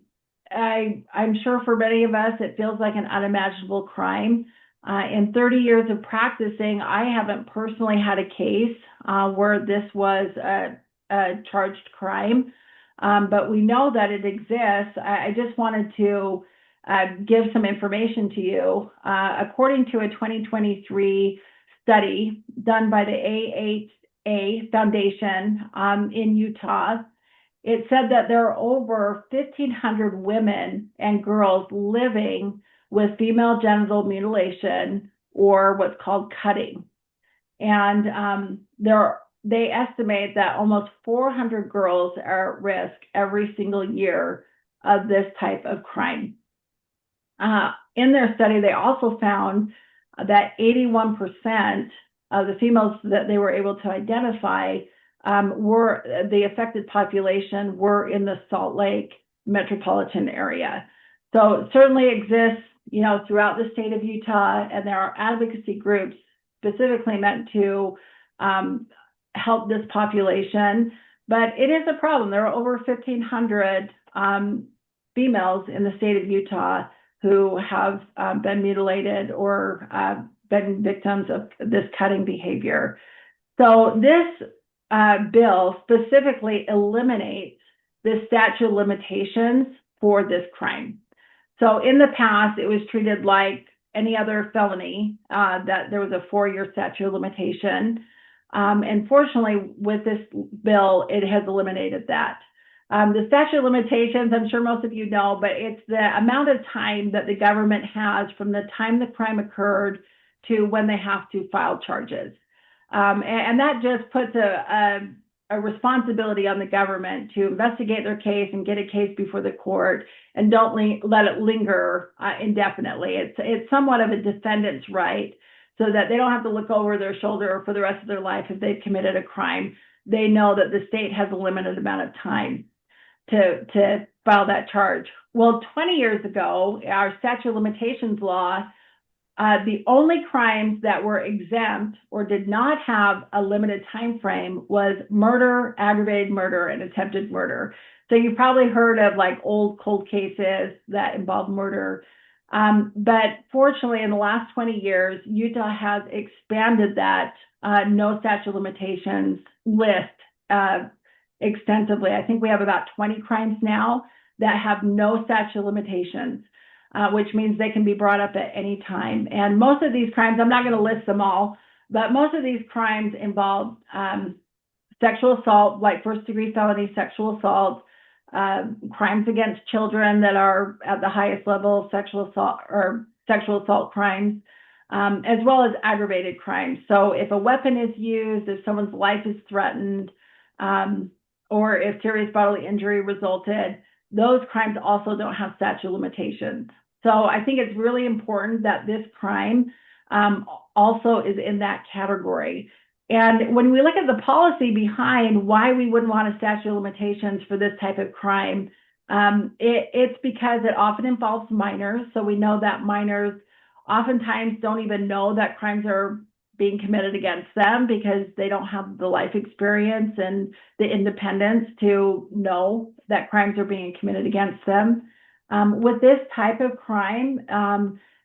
sure for many of us, it feels like an unimaginable crime. In 30 years of practicing, I haven't personally had a case where this was a charged crime, but we know that it exists. I just wanted to give some information to you. According to a 2023 study done by the AHA Foundation in Utah, it said that there are over 1,500 women and girls living with female genital mutilation, or what's called cutting. And they estimate that almost 400 girls are at risk every single year of this type of crime. In their study, they also found that 81% of the females that they were able to identify were the affected population were in the Salt Lake metropolitan area. So it certainly exists, throughout the state of Utah, and there are advocacy groups specifically meant to help this population. But it is a problem. There are over 1,500 females in the state of Utah who have been mutilated or been victims of this cutting behavior. So this bill specifically eliminates the statute of limitations for this crime. So in the past, it was treated like any other felony, that there was a 4-year statute of limitation. And fortunately, with this bill, it has eliminated that. The statute of limitations, I'm sure most of you know, but it's the amount of time that the government has from the time the crime occurred to when they have to file charges. And that just puts a responsibility on the government to investigate their case and get a case before the court and don't let it linger indefinitely. It's somewhat of a defendant's right, so that they don't have to look over their shoulder for the rest of their life if they've committed a crime. They know that the state has a limited amount of time to file that charge. Well, 20 years ago, our statute of limitations law, the only crimes that were exempt or did not have a limited time frame was murder, aggravated murder, and attempted murder. So you probably heard of like old cold cases that involve murder. But fortunately, in the last 20 years, Utah has expanded that no statute of limitations list extensively. I think we have about 20 crimes now that have no statute of limitations, which means they can be brought up at any time. And most of these crimes, I'm not going to list them all, but most of these crimes involve sexual assault, like first-degree felony sexual assault, crimes against children that are at the highest level, sexual assault crimes, as well as aggravated crimes. So if a weapon is used, if someone's life is threatened, or if serious bodily injury resulted, those crimes also don't have statute of limitations. So I think it's really important that this crime also is in that category. And when we look at the policy behind why we wouldn't want a statute of limitations for this type of crime, it's because it often involves minors. So we know that minors oftentimes don't even know that crimes are being committed against them because they don't have the life experience and the independence to know that crimes are being committed against them. With this type of crime,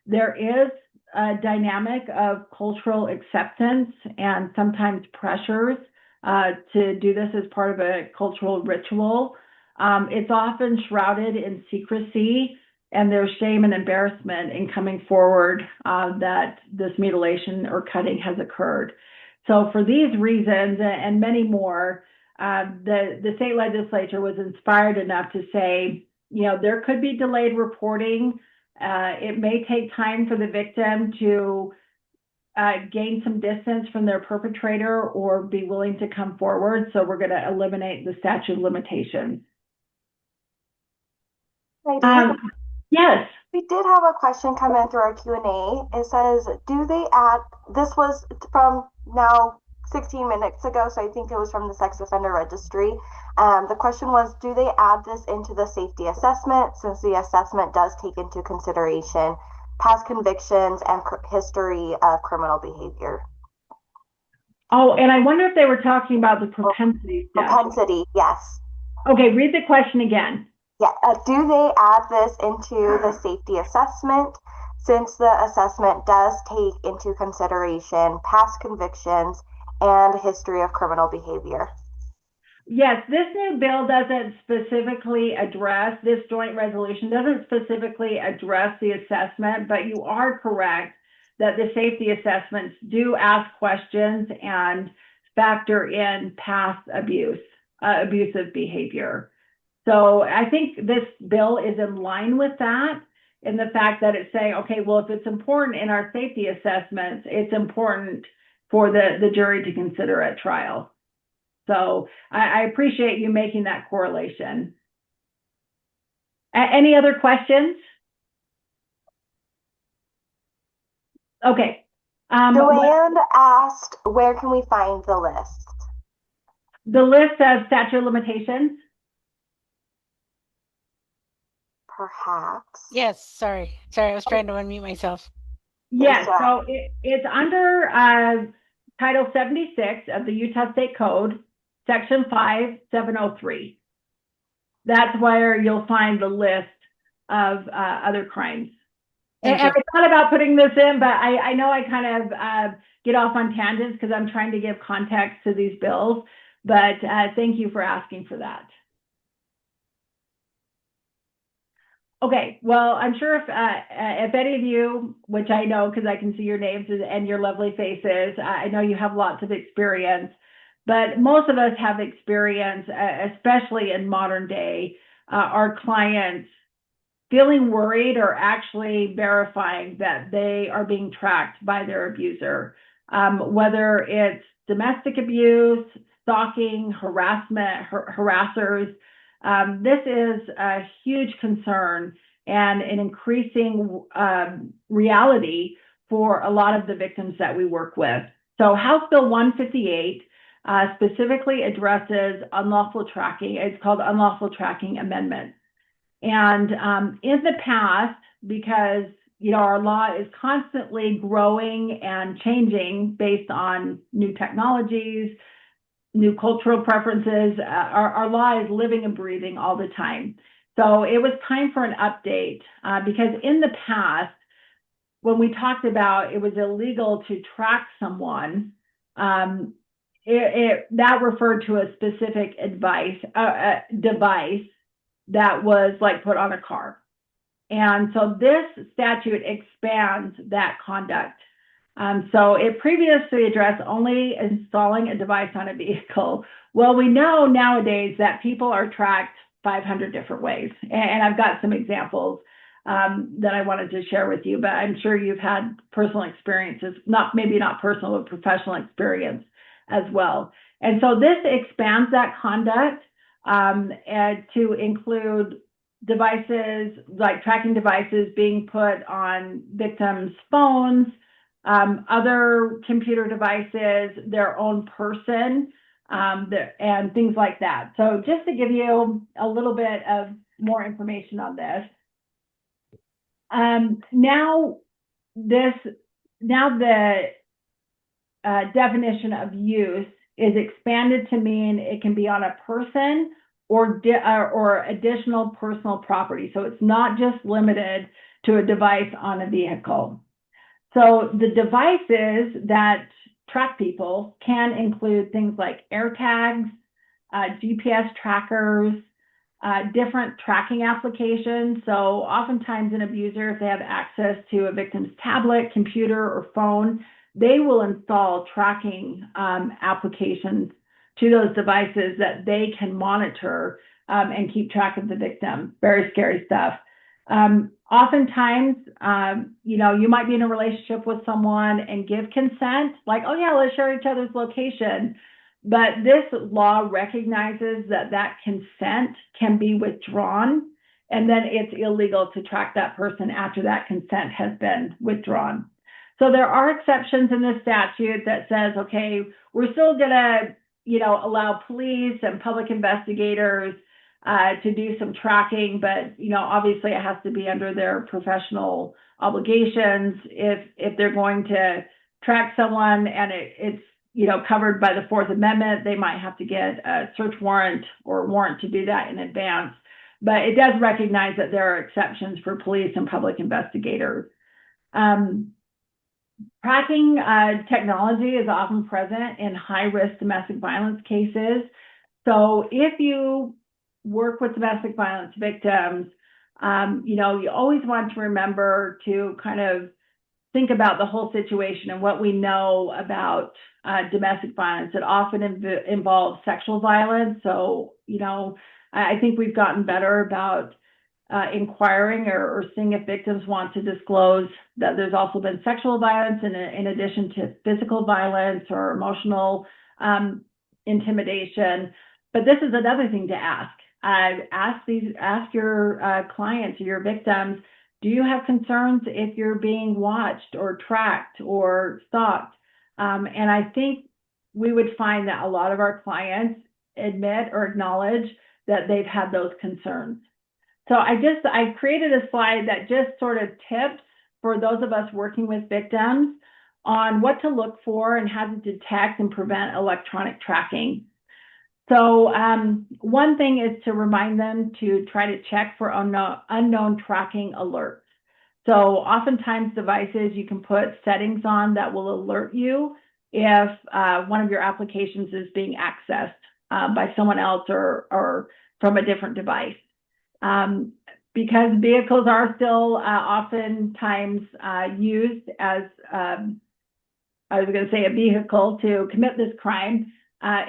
there is a dynamic of cultural acceptance and sometimes pressures to do this as part of a cultural ritual. It's often shrouded in secrecy, and there's shame and embarrassment in coming forward that this mutilation or cutting has occurred. So for these reasons and many more, the state legislature was inspired enough to say, you know, there could be delayed reporting. It may take time for the victim to gain some distance from their perpetrator or be willing to come forward. So we're going to eliminate the statute of limitations. Yes. We did have a question come in through our Q&A. It says, do they add, this was from now 16 minutes ago, so I think it was from the Sex Offender Registry. The question was, do they add this into the safety assessment, since the assessment does take into consideration past convictions and history of criminal behavior? Oh, and I wonder if they were talking about the propensity. Propensity, yes. Okay, read the question again. Yeah, do they add this into the safety assessment, since the assessment does take into consideration past convictions and history of criminal behavior? Yes, this new bill doesn't specifically address, this joint resolution doesn't specifically address the assessment, but you are correct that the safety assessments do ask questions and factor in past abusive behavior. So I think this bill is in line with that, in the fact that it's saying, okay, well, if it's important in our safety assessments, it's important for the jury to consider at trial. So I appreciate you making that correlation. Any other questions? Okay. Joanne asked, where can we find the list? The list of statute of limitations? Perhaps. Yes, sorry, I was trying to unmute myself. Yes, so it's under Title 76 of the Utah State Code, Section 5703. That's where you'll find the list of other crimes. And I thought about putting this in, but I know I kind of get off on tangents because I'm trying to give context to these bills. But thank you for asking for that. Okay, well, I'm sure if any of you, which I know because I can see your names and your lovely faces, I know you have lots of experience, but most of us have experience, especially in modern day, our clients feeling worried or actually verifying that they are being tracked by their abuser, whether it's domestic abuse, stalking, harassment, harassers. This is a huge concern and an increasing reality for a lot of the victims that we work with. So House Bill 158 specifically addresses unlawful tracking. It's called Unlawful Tracking Amendment. And in the past, because our law is constantly growing and changing based on new technologies, new cultural preferences, our law is living and breathing all the time. So it was time for an update because in the past, when we talked about it was illegal to track someone, that referred to a specific device that was like put on a car. And so this statute expands that conduct. So it previously addressed only installing a device on a vehicle. Well, we know nowadays that people are tracked 500 different ways. And I've got some examples that I wanted to share with you, but I'm sure you've had personal experiences, maybe not personal, but professional experience as well. And so this expands that conduct and to include devices, like tracking devices being put on victims' phones, other computer devices, their own person, and things like that. So just to give you a little bit of more information on this, now the definition of use is expanded to mean it can be on a person or additional personal property. So it's not just limited to a device on a vehicle. So the devices that track people can include things like AirTags, GPS trackers, different tracking applications. So oftentimes an abuser, if they have access to a victim's tablet, computer, or phone, they will install tracking applications to those devices that they can monitor and keep track of the victim. Very scary stuff. Oftentimes, you might be in a relationship with someone and give consent, like, oh yeah, let's share each other's location. But this law recognizes that consent can be withdrawn, and then it's illegal to track that person after that consent has been withdrawn. So there are exceptions in the statute that says, okay, we're still gonna, allow police and public investigators to do some tracking, but obviously it has to be under their professional obligations. If they're going to track someone and it's covered by the Fourth Amendment, they might have to get a search warrant or warrant to do that in advance. But it does recognize that there are exceptions for police and public investigators. Tracking technology is often present in high-risk domestic violence cases. So if you work with domestic violence victims, you always want to remember to kind of think about the whole situation and what we know about domestic violence. It often involves sexual violence. So, I think we've gotten better about inquiring or seeing if victims want to disclose that there's also been sexual violence in addition to physical violence or emotional intimidation. But this is another thing to ask. Ask your clients or your victims, do you have concerns if you're being watched or tracked or stalked? And I think we would find that a lot of our clients admit or acknowledge that they've had those concerns. So I created a slide that just sort of tips for those of us working with victims on what to look for and how to detect and prevent electronic tracking. So one thing is to remind them to try to check for unknown tracking alerts. So oftentimes devices, you can put settings on that will alert you if one of your applications is being accessed by someone else or from a different device. Because vehicles are still oftentimes used as, I was going to say, a vehicle to commit this crime.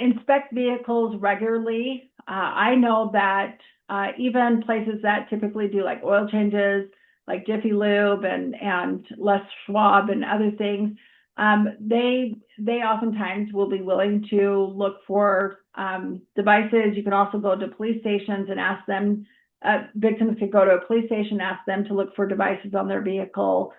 Inspect vehicles regularly. I know that even places that typically do like oil changes, like Jiffy Lube and Les Schwab and other things, they oftentimes will be willing to look for devices. You can also go to police stations and ask them. Victims could go to a police station, ask them to look for devices on their vehicle.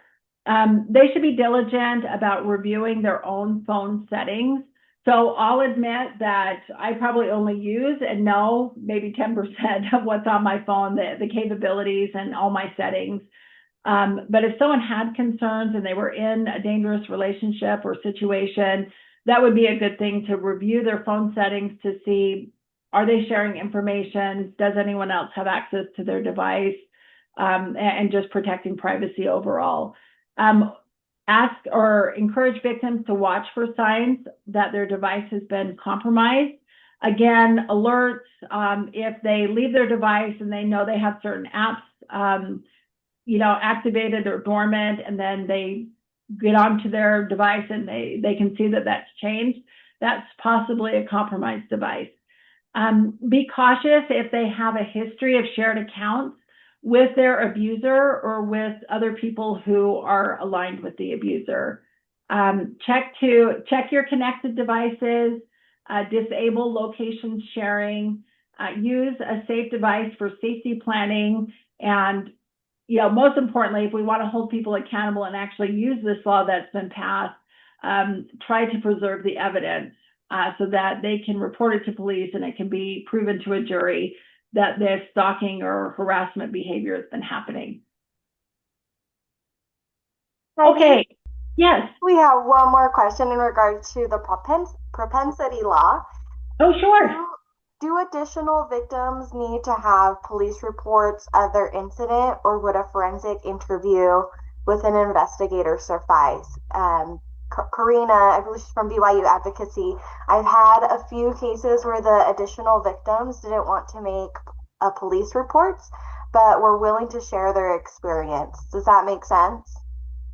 They should be diligent about reviewing their own phone settings. So I'll admit that I probably only use and know maybe 10% of what's on my phone, the capabilities and all my settings. But if someone had concerns and they were in a dangerous relationship or situation, that would be a good thing to review their phone settings to see, are they sharing information? Does anyone else have access to their device? And just protecting privacy overall. Ask or encourage victims to watch for signs that their device has been compromised. Again, alerts, if they leave their device and they know they have certain apps, activated or dormant, and then they get onto their device and they can see that that's changed, that's possibly a compromised device. Be cautious if they have a history of shared accounts with their abuser or with other people who are aligned with the abuser. Check your connected devices, disable location sharing, use a safe device for safety planning, and most importantly, if we want to hold people accountable and actually use this law that's been passed, try to preserve the evidence so that they can report it to police and it can be proven to a jury that this stalking or harassment behavior has been happening. Okay, yes. We have one more question in regard to the propensity law. Oh, sure. Do additional victims need to have police reports of their incident, or would a forensic interview with an investigator suffice? Karina, I believe she's from BYU Advocacy. I've had a few cases where the additional victims didn't want to make police reports, but were willing to share their experience. Does that make sense?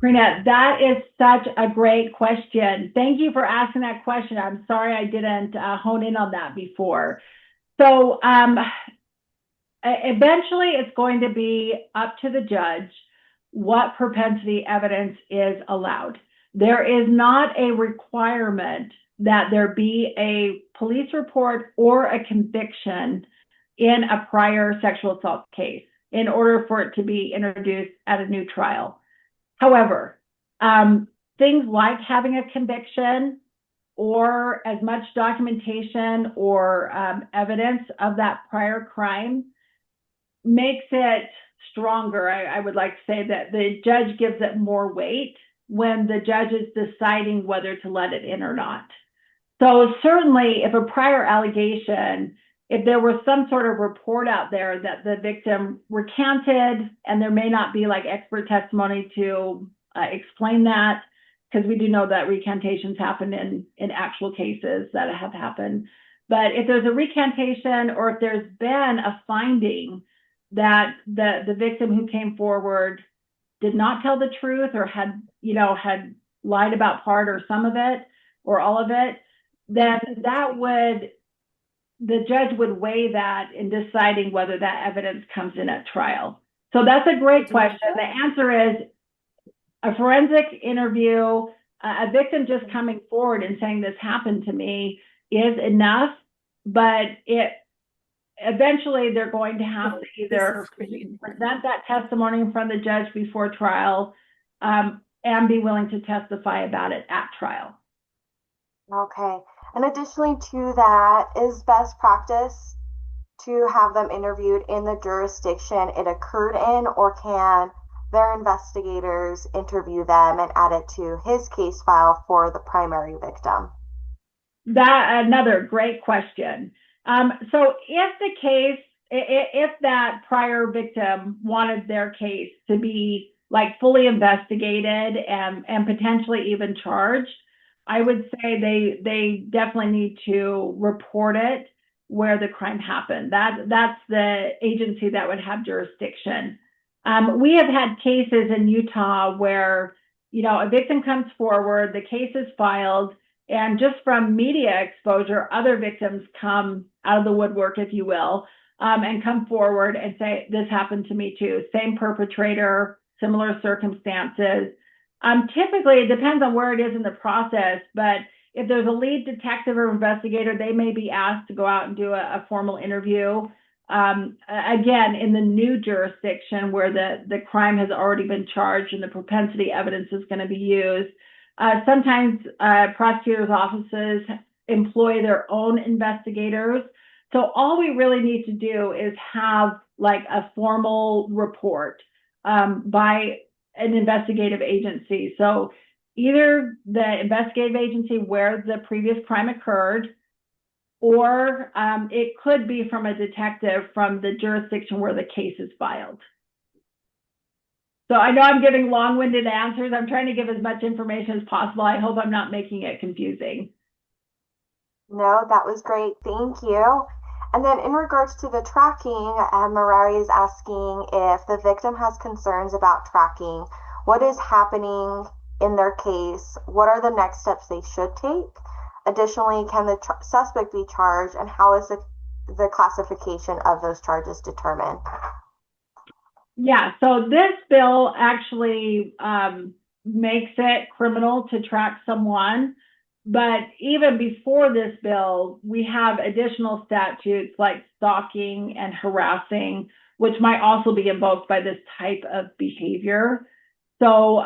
Karina, that is such a great question. Thank you for asking that question. I'm sorry I didn't hone in on that before. So eventually it's going to be up to the judge what propensity evidence is allowed. There is not a requirement that there be a police report or a conviction in a prior sexual assault case in order for it to be introduced at a new trial. However, things like having a conviction or as much documentation or evidence of that prior crime makes it stronger. I would like to say that the judge gives it more weight when the judge is deciding whether to let it in or not. So certainly if a prior allegation, if there was some sort of report out there that the victim recanted, and there may not be like expert testimony to explain that, because we do know that recantations happen in actual cases that have happened. But if there's a recantation, or if there's been a finding that the victim who came forward did not tell the truth, or had lied about part or some of it or all of it, then the judge would weigh that in deciding whether that evidence comes in at trial. So that's a great question. The answer is a forensic interview, a victim just coming forward and saying this happened to me is enough, but eventually they're going to have to either present that testimony in front of the judge before trial and be willing to testify about it at trial. Okay. And additionally to that, is best practice to have them interviewed in the jurisdiction it occurred in, or can their investigators interview them and add it to his case file for the primary victim? That another great question. So if that prior victim wanted their case to be like fully investigated and potentially even charged, I would say they definitely need to report it where the crime happened. That's the agency that would have jurisdiction. We have had cases in Utah where, a victim comes forward, the case is filed, and just from media exposure, other victims come out of the woodwork, if you will, and come forward and say, this happened to me too. Same perpetrator, similar circumstances. Typically, it depends on where it is in the process, but if there's a lead detective or investigator, they may be asked to go out and do a formal interview. Again, in the new jurisdiction where the crime has already been charged and the propensity evidence is going to be used. Sometimes prosecutors' offices employ their own investigators. So all we really need to do is have like a formal report by an investigative agency. So either the investigative agency where the previous crime occurred, or it could be from a detective from the jurisdiction where the case is filed. So I know I'm giving long-winded answers. I'm trying to give as much information as possible. I hope I'm not making it confusing. No, that was great. Thank you. And then in regards to the tracking, Marari is asking if the victim has concerns about tracking, what is happening in their case? What are the next steps they should take? Additionally, can the suspect be charged, and how is the classification of those charges determined? Yeah, so this bill actually makes it criminal to track someone. But even before this bill, we have additional statutes like stalking and harassing, which might also be invoked by this type of behavior. So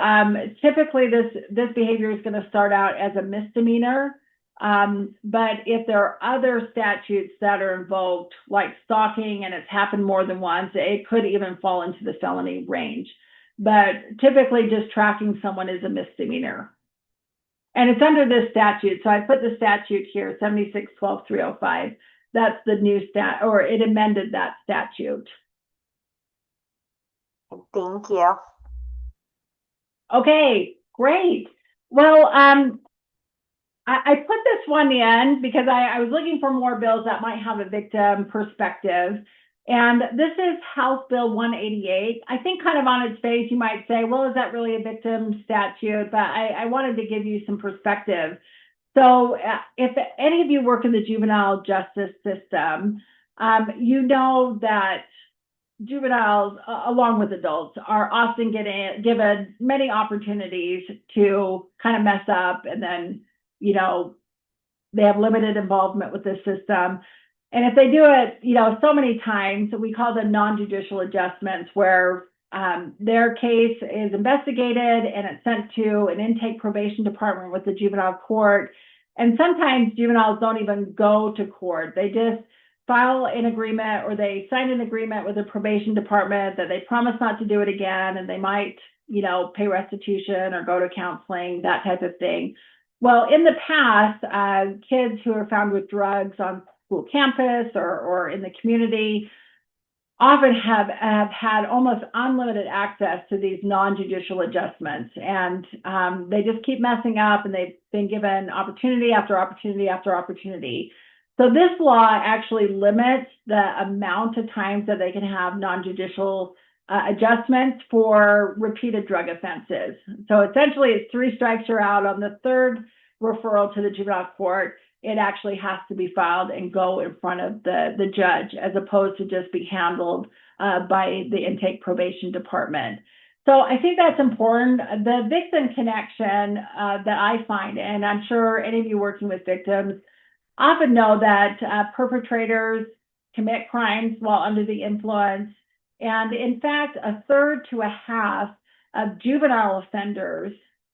typically this behavior is going to start out as a misdemeanor. But if there are other statutes that are invoked, like stalking, and it's happened more than once, it could even fall into the felony range. But typically just tracking someone is a misdemeanor. And it's under this statute. So I put the statute here, 76-12-305. That's the new or it amended that statute. Thank you. Okay, great. Well, I put this one in because I was looking for more bills that might have a victim perspective. And this is House Bill 188. I think kind of on its face, you might say, well, is that really a victim statute? But I wanted to give you some perspective. So if any of you work in the juvenile justice system, you know that juveniles, along with adults, are often given many opportunities to kind of mess up, and then, they have limited involvement with the system. And if they do it, so many times, we call them non-judicial adjustments, where their case is investigated and it's sent to an intake probation department with the juvenile court. And sometimes juveniles don't even go to court. They just file an agreement, or they sign an agreement with the probation department that they promise not to do it again, and they might, pay restitution or go to counseling, that type of thing. Well, in the past, kids who are found with drugs on school campus or in the community often have had almost unlimited access to these non-judicial adjustments, and they just keep messing up, and they've been given opportunity after opportunity after opportunity. So this law actually limits the amount of times that they can have non-judicial adjustments for repeated drug offenses. So essentially it's 3 strikes you're out. On the 3rd referral to the juvenile court, it actually has to be filed and go in front of the judge, as opposed to just be handled by the intake probation department. So I think that's important. The victim connection that I find, and I'm sure any of you working with victims often know that perpetrators commit crimes while under the influence. And in fact, 1/3 to 1/2 of juvenile offenders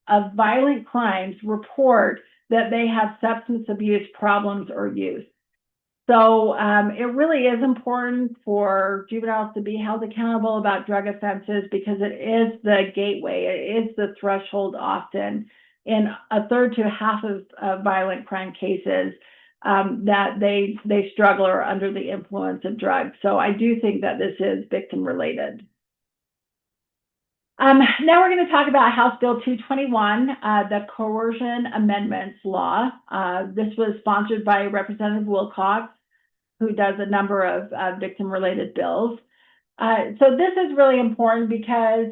of violent crimes report that they have substance abuse problems or use. So it really is important for juveniles to be held accountable about drug offenses because it is the gateway, it is the threshold often in a third to half of violent crime cases that they struggle or are under the influence of drugs. So I do think that this is victim related. Now we're going to talk about House Bill 221, the Coercion Amendments Law. This was sponsored by Representative Wilcox, who does a number of victim-related bills. So this is really important because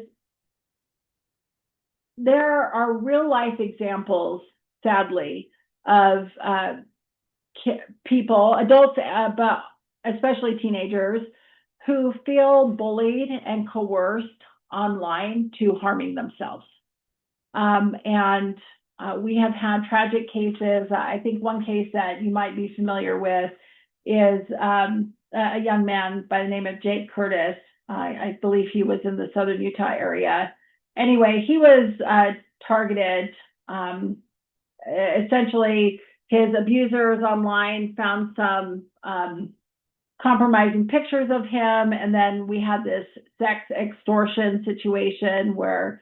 there are real-life examples, sadly, of people, adults, but especially teenagers, who feel bullied and coerced online to harming themselves. And we have had tragic cases. I think one case that you might be familiar with is a young man by the name of Jake Curtis. I believe he was in the southern Utah area. Anyway, he was targeted. Essentially, his abusers online found some compromising pictures of him, and then we had this sex extortion situation where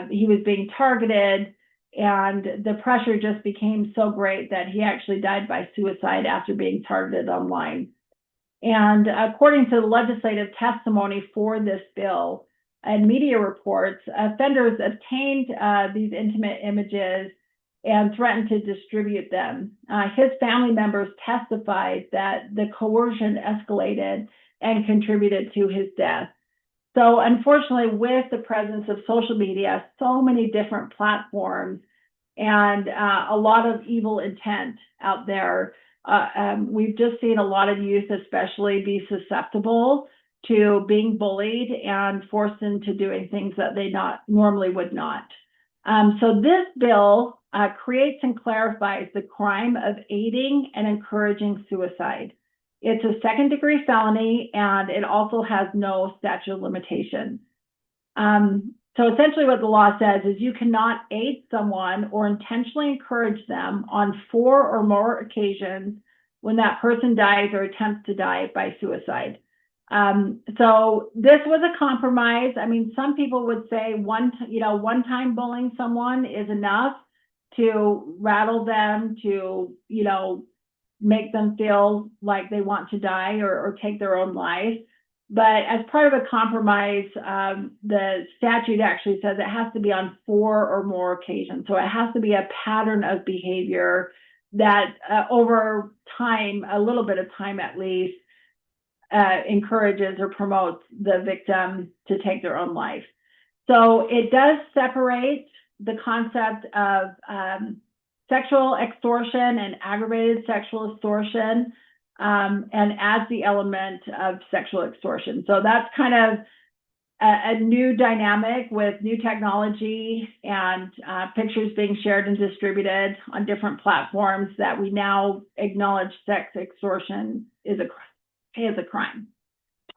he was being targeted, and the pressure just became so great that he actually died by suicide after being targeted online. And according to the legislative testimony for this bill and media reports, offenders obtained these intimate images and threatened to distribute them. His family members testified that the coercion escalated and contributed to his death. So unfortunately, with the presence of social media, so many different platforms, and a lot of evil intent out there, we've just seen a lot of youth especially be susceptible to being bullied and forced into doing things that they normally would not. So this bill creates and clarifies the crime of aiding and encouraging suicide. It's a second-degree felony, and it also has no statute of limitations. So essentially what the law says is you cannot aid someone or intentionally encourage them on 4 or more occasions when that person dies or attempts to die by suicide. So this was a compromise. I mean, some people would say one time bullying someone is enough to rattle them, to, make them feel like they want to die or take their own life. But as part of a compromise, the statute actually says it has to be on 4 or more occasions. So it has to be a pattern of behavior that over time, a little bit of time at least, encourages or promotes the victim to take their own life. So it does separate the concept of sexual extortion and aggravated sexual extortion, and adds the element of sexual extortion. So that's kind of a new dynamic with new technology and pictures being shared and distributed on different platforms that we now acknowledge sex extortion is a crime.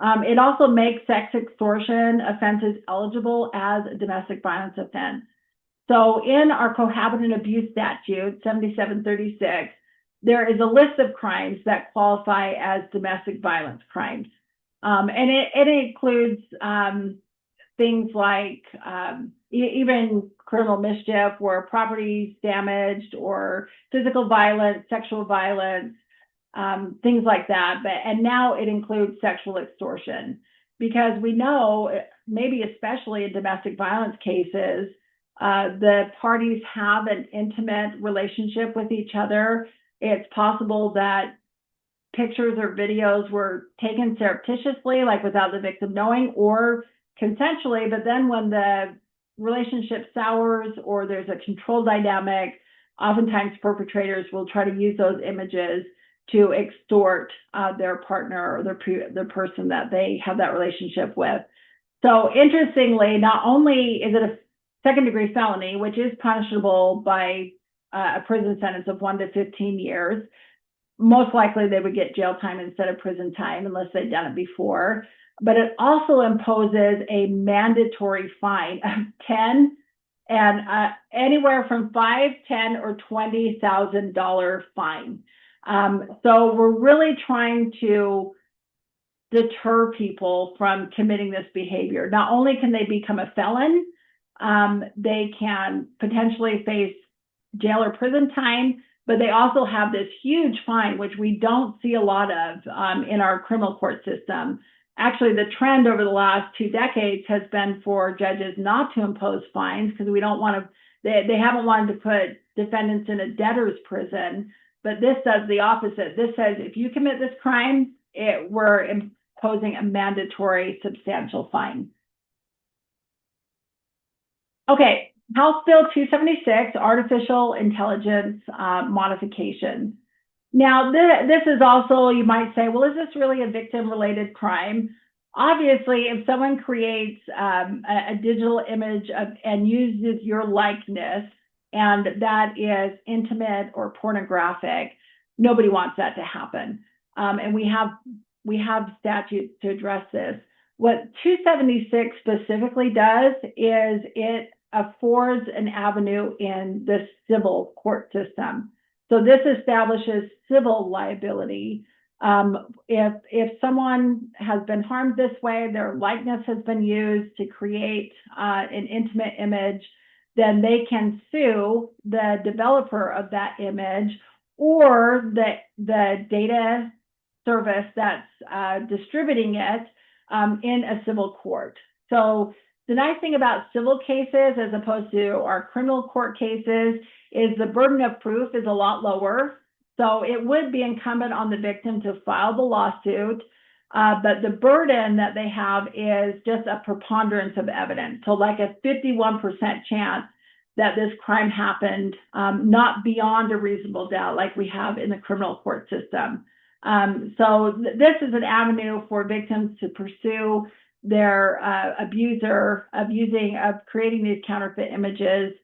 It also makes sex extortion offenses eligible as a domestic violence offense. So in our cohabitant abuse statute, 7736, there is a list of crimes that qualify as domestic violence crimes. And it includes things like even criminal mischief where property is damaged, or physical violence, sexual violence, things like that. And now it includes sexual extortion, because we know, maybe especially in domestic violence cases, the parties have an intimate relationship with each other. It's possible that pictures or videos were taken surreptitiously, like without the victim knowing, or consensually, but then when the relationship sours or there's a control dynamic, oftentimes perpetrators will try to use those images to extort their partner or the person that they have that relationship with. So interestingly, not only is it a second-degree felony, which is punishable by a prison sentence of 1 to 15 years, most likely they would get jail time instead of prison time unless they'd done it before. But it also imposes a mandatory fine of 10 and anywhere from $5,000, $10,000, or $20,000 fine. So we're really trying to deter people from committing this behavior. Not only can they become a felon, they can potentially face jail or prison time, but they also have this huge fine, which we don't see a lot of in our criminal court system. Actually, the trend over the last 2 decades has been for judges not to impose fines because we don't want to, they haven't wanted to put defendants in a debtor's prison, but this does the opposite. This says if you commit this crime, we're imposing a mandatory substantial fine. Okay, House Bill 276, Artificial Intelligence Modification. Now, this is also, you might say, well, is this really a victim-related crime? Obviously, if someone creates a digital image and uses your likeness, and that is intimate or pornographic, nobody wants that to happen. And we have statutes to address this. What 276 specifically does is it affords an avenue in the civil court system. So this establishes civil liability. If someone has been harmed this way, their likeness has been used to create an intimate image, then they can sue the developer of that image or the data service that's distributing it in a civil court. So the nice thing about civil cases as opposed to our criminal court cases is the burden of proof is a lot lower. So it would be incumbent on the victim to file the lawsuit, but the burden that they have is just a preponderance of evidence. So like a 51% chance that this crime happened, not beyond a reasonable doubt like we have in the criminal court system. So this is an avenue for victims to pursue their abuser of creating these counterfeit images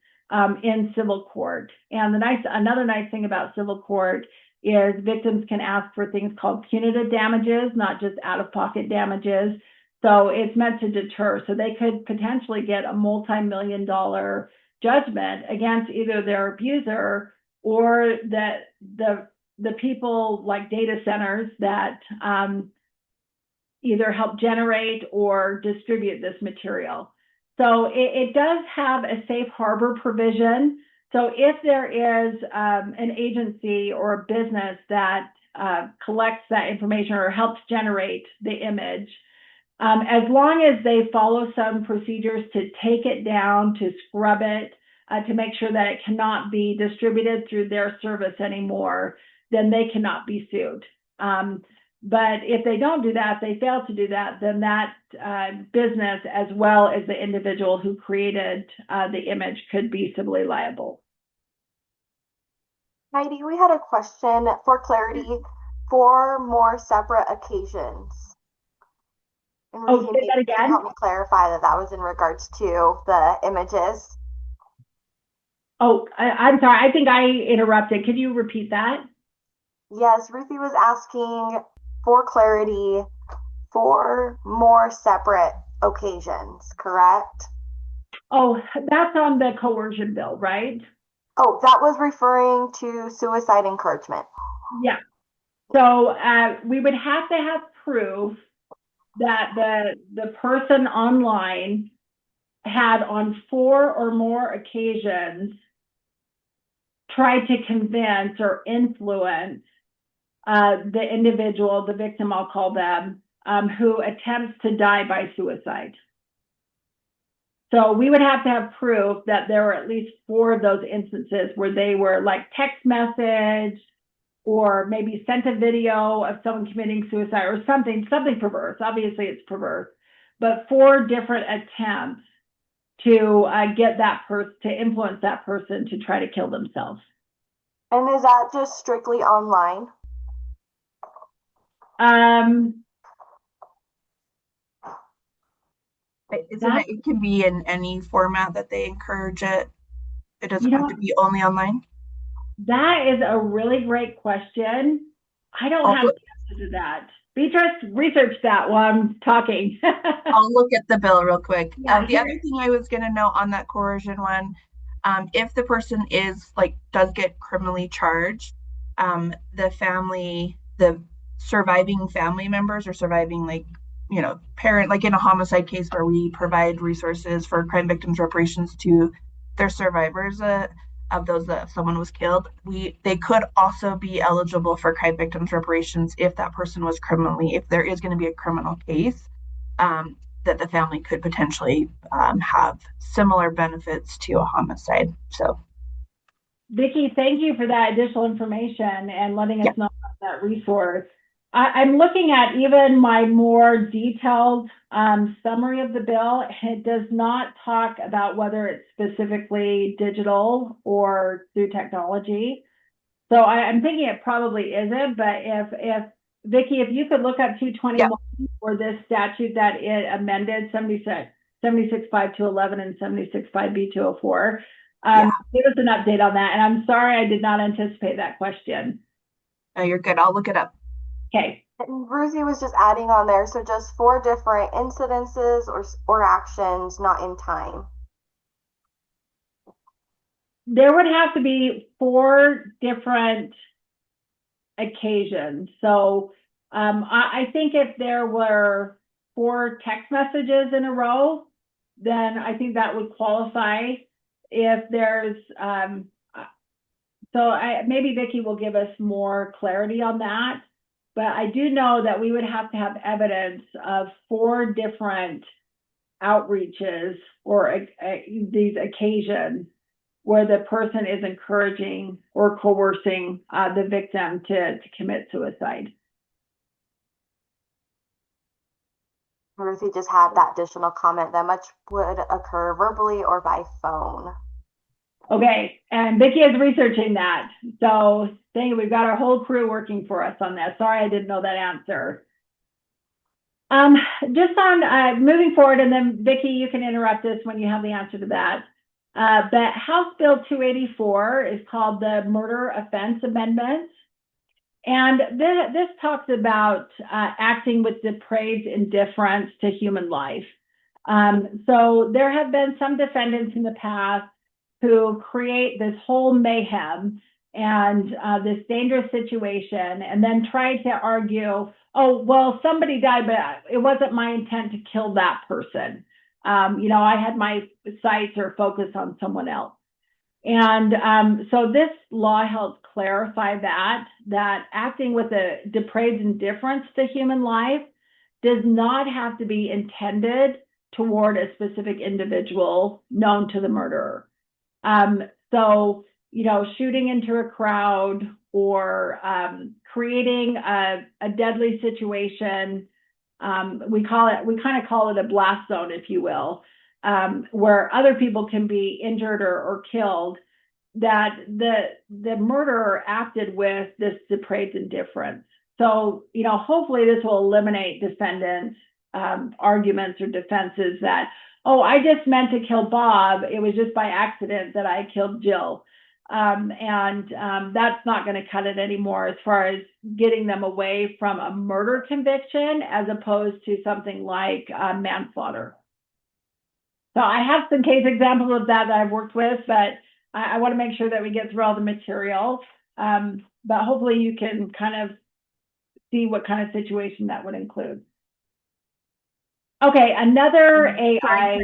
in civil court. And another nice thing about civil court is victims can ask for things called punitive damages, not just out-of-pocket damages. So it's meant to deter. So they could potentially get a multi-million-dollar judgment against either their abuser or the people like data centers that either help generate or distribute this material. So it does have a safe harbor provision. So if there is an agency or a business that collects that information or helps generate the image, as long as they follow some procedures to take it down, to scrub it, to make sure that it cannot be distributed through their service anymore, then they cannot be sued. But if they don't do that, if they fail to do that, then that business, as well as the individual who created the image, could be civilly liable. Heidi, we had a question for clarity for more separate occasions. And Oh, say that again? Help me clarify that was in regards to the images. Oh, I'm sorry. I think I interrupted. Could you repeat that? Yes, Ruthie was asking for clarity for more separate occasions, correct? Oh, that's on the coercion bill, right? Oh, that was referring to suicide encouragement. Yeah. So we would have to have proof that the person online had on 4 or more occasions tried to convince or influence the individual, the victim, I'll call them, who attempts to die by suicide. So we would have to have proof that there were at least 4 of those instances where they were like text message or maybe sent a video of someone committing suicide or something perverse. Obviously it's perverse, but 4 different attempts to get that person, to influence that person to try to kill themselves. And is that just strictly online? Isn't it can be in any format that they encourage it? It doesn't have to be only online? That is a really great question. I don't have the answer to that. Beatrice, research that while I'm talking. I'll look at the bill real quick. Yeah, the other thing I was going to note on that coercion one, if the person does get criminally charged, the surviving family members or surviving, like, parent, like in a homicide case where we provide resources for crime victims reparations to their survivors of those that someone was killed, they could also be eligible for crime victims reparations if that person was if there is going to be a criminal case, that the family could potentially have similar benefits to a homicide. So, Vickie, thank you for that additional information and letting us know about that resource. I'm looking at even my more detailed summary of the bill. It does not talk about whether it's specifically digital or through technology. So I'm thinking it probably isn't, but if Vickie, if you could look up 221 for this statute that it amended 76.5.211 and 76.5.B.204, give us an update on that. And I'm sorry, I did not anticipate that question. No, you're good. I'll look it up. Okay. And Ruthie was just adding on there, so just 4 different incidences or actions, not in time. There would have to be 4 different occasions. So I think if there were 4 text messages in a row, then I think that would qualify. If there's maybe Vickie will give us more clarity on that, but I do know that we would have to have evidence of 4 different outreaches or these occasions where the person is encouraging or coercing the victim to commit suicide. Ruthie just had that additional comment that much would occur verbally or by phone. Okay, and Vickie is researching that. So thank you. We've got our whole crew working for us on that. Sorry, I didn't know that answer. Just on moving forward, and then Vickie, you can interrupt us when you have the answer to that. But House Bill 284 is called the Murder Offense Amendment. And this talks about acting with depraved indifference to human life. So there have been some defendants in the past who create this whole mayhem and this dangerous situation and then try to argue, oh, well, somebody died, but it wasn't my intent to kill that person. I had my sights or focus on someone else. And so this law helps clarify that acting with a depraved indifference to human life does not have to be intended toward a specific individual known to the murderer. So, shooting into a crowd or creating a deadly situation, we kind of call it a blast zone, if you will, where other people can be injured or killed, that the murderer acted with this depraved indifference. So, hopefully this will eliminate defendants' arguments or defenses that, oh, I just meant to kill Bob. It was just by accident that I killed Jill. And that's not going to cut it anymore as far as getting them away from a murder conviction as opposed to something like manslaughter. So I have some case examples of that I've worked with, but I want to make sure that we get through all the material. But hopefully you can kind of see what kind of situation that would include. Okay, another AI.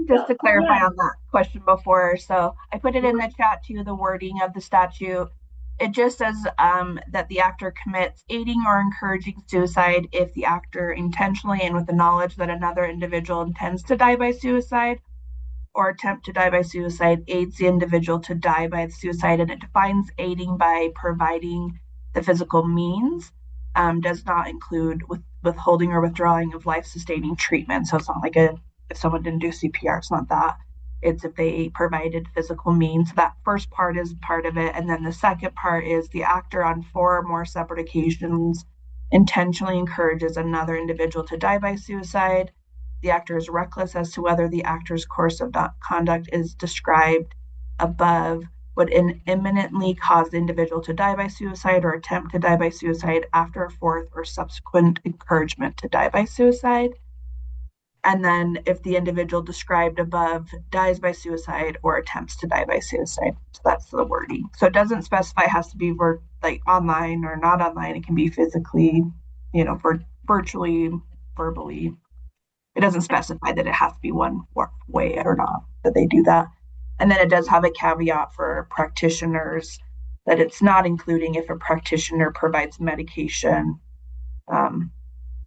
Just to clarify on that question before, so I put it in the chat too, the wording of the statute. It just says that the actor commits aiding or encouraging suicide if the actor intentionally and with the knowledge that another individual intends to die by suicide or attempt to die by suicide aids the individual to die by suicide, and it defines aiding by providing the physical means, does not include withholding or withdrawing of life-sustaining treatment. So it's not like if someone didn't do CPR, it's not that. It's if they provided physical means. That first part is part of it. And then the second part is the actor on 4 or more separate occasions intentionally encourages another individual to die by suicide. The actor is reckless as to whether the actor's course of conduct is described above would imminently cause the individual to die by suicide or attempt to die by suicide after a 4th or subsequent encouragement to die by suicide. And then if the individual described above dies by suicide or attempts to die by suicide. So that's the wording. So it doesn't specify it has to be like online or not online. It can be physically, virtually, verbally. It doesn't specify that it has to be one way or not that they do that. And then it does have a caveat for practitioners that it's not including if a practitioner provides medication,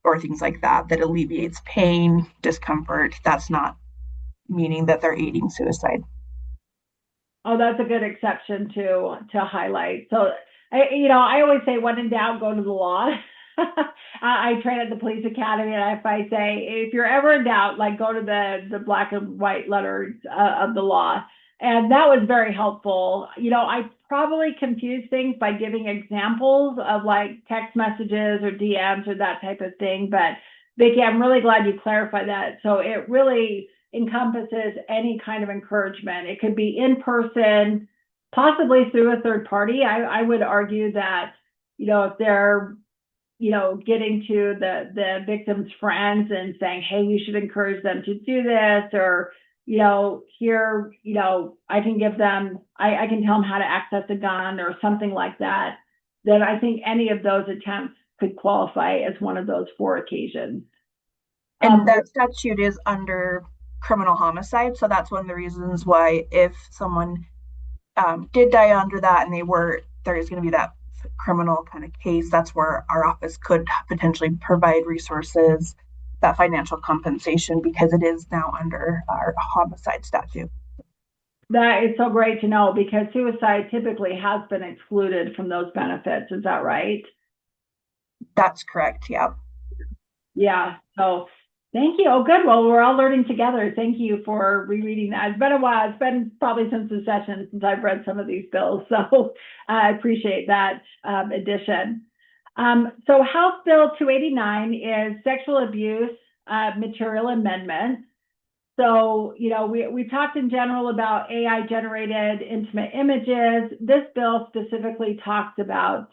or things like that alleviates pain, discomfort. That's not meaning that they're aiding suicide. Oh, that's a good exception to highlight. So, I always say, when in doubt, go to the law. I train at the police academy, and if I say, if you're ever in doubt, like, go to the black and white letters of the law. And that was very helpful. I probably confuse things by giving examples of like text messages or DMs or that type of thing. But Vickie, I'm really glad you clarified that. So it really encompasses any kind of encouragement. It could be in person, possibly through a third party. I would argue that, if they're, getting to the victim's friends and saying, hey, you should encourage them to do this, or, here, I can give them, I can tell them how to access a gun or something like that, then I think any of those attempts could qualify as one of those 4 occasions. And that statute is under criminal homicide. So that's one of the reasons why if someone did die under that and there is going to be that criminal kind of case, that's where our office could potentially provide resources, that financial compensation, because it is now under our homicide statute. That is so great to know, because suicide typically has been excluded from those benefits. Is that right? That's correct. Yeah. Yeah. So thank you. Oh, good. Well, we're all learning together. Thank you for rereading that. It's been a while. It's been probably since the session since I've read some of these bills. So I appreciate that addition. So House Bill 289 is sexual abuse material amendment. So, we talked in general about AI generated intimate images. This bill specifically talks about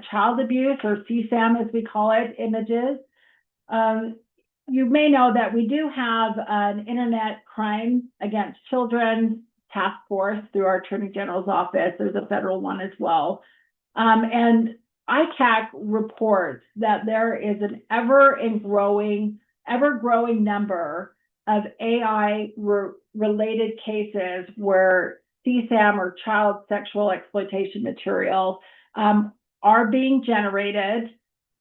child abuse, or CSAM as we call it, images. You may know that we do have an Internet Crime Against Children task force through our Attorney General's office. There's a federal one as well. And ICAC reports that there is an ever-growing number of AI-related cases where CSAM, or child sexual exploitation material, are being generated.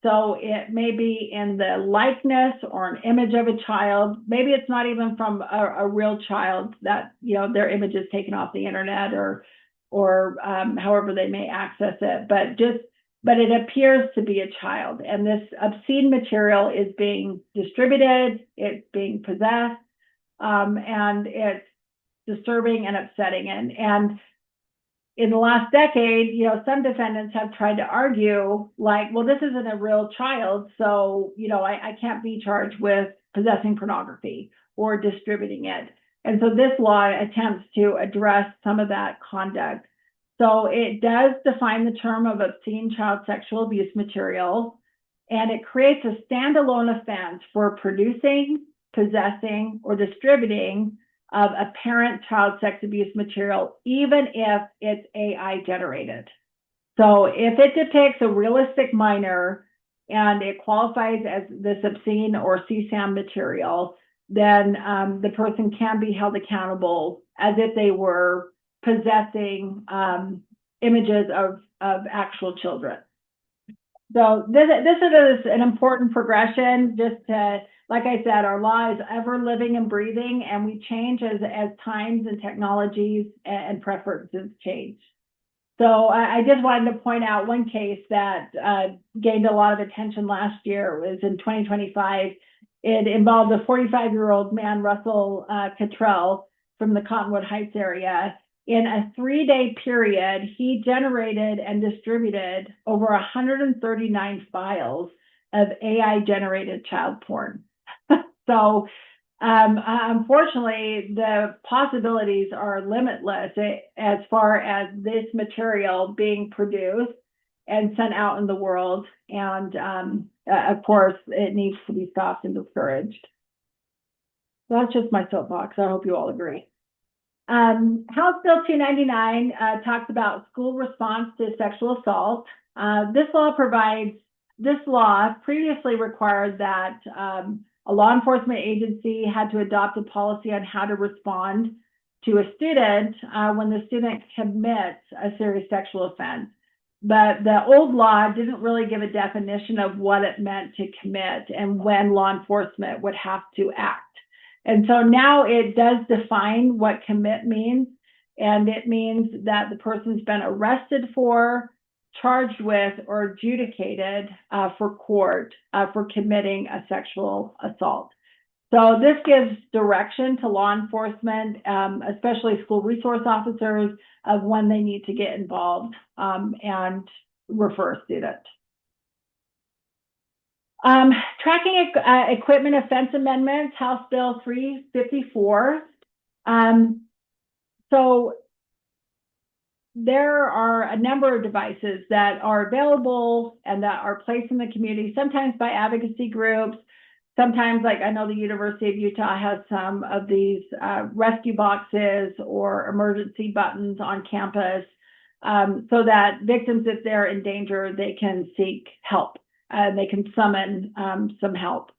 So it may be in the likeness or an image of a child. Maybe it's not even from a real child, that their image is taken off the internet or however they may access it. But it appears to be a child, and this obscene material is being distributed, it's being possessed, and it's disturbing and upsetting. And in the last decade, some defendants have tried to argue, like, well, this isn't a real child, so, I can't be charged with possessing pornography or distributing it. And so this law attempts to address some of that conduct. So it does define the term of obscene child sexual abuse material, and it creates a standalone offense for producing, possessing, or distributing of apparent child sex abuse material, even if it's AI generated. So if it depicts a realistic minor and it qualifies as this obscene or CSAM material, then the person can be held accountable as if they were possessing images of actual children. So this is an important progression, just to, like I said, our law is ever living and breathing, and we change as times and technologies and preferences change. So I just wanted to point out one case that gained a lot of attention last year. It was in 2025. It involved a 45-year-old man, Russell Cottrell, from the Cottonwood Heights area. In a 3-day period, he generated and distributed over 139 files of AI-generated child porn. So unfortunately, the possibilities are limitless as far as this material being produced and sent out in the world. And of course, it needs to be stopped and discouraged. That's just my soapbox. I hope you all agree. House Bill 299 talks about school response to sexual assault. This law previously required that a law enforcement agency had to adopt a policy on how to respond to a student when the student commits a serious sexual offense. But the old law didn't really give a definition of what it meant to commit and when law enforcement would have to act. And so now it does define what commit means, and it means that the person's been arrested for, charged with, or adjudicated for court for committing a sexual assault. So this gives direction to law enforcement, especially school resource officers, of when they need to get involved and refer a student. Tracking equipment offense amendments, House Bill 354. So there are a number of devices that are available and that are placed in the community, sometimes by advocacy groups. Sometimes, like I know the University of Utah has some of these rescue boxes or emergency buttons on campus so that victims, if they're in danger, they can seek help. They can summon some help.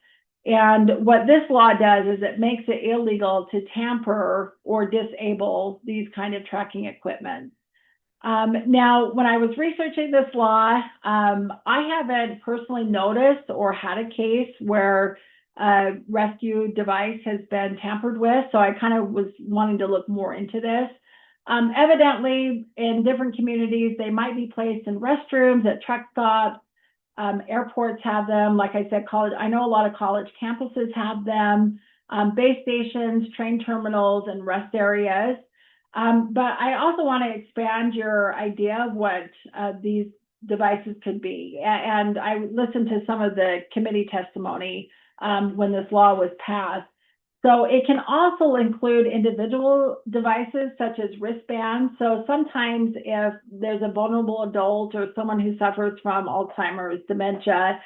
And what this law does is it makes it illegal to tamper or disable these kind of tracking equipment. Now, when I was researching this law, I haven't personally noticed or had a case where a rescue device has been tampered with. So I kind of was wanting to look more into this. Evidently, in different communities, they might be placed in restrooms, at truck stops. Airports have them. Like I said, I know a lot of college campuses have them, base stations, train terminals, and rest areas. But I also want to expand your idea of what these devices could be. And I listened to some of the committee testimony when this law was passed. So it can also include individual devices such as wristbands. So sometimes if there's a vulnerable adult or someone who suffers from Alzheimer's, dementia,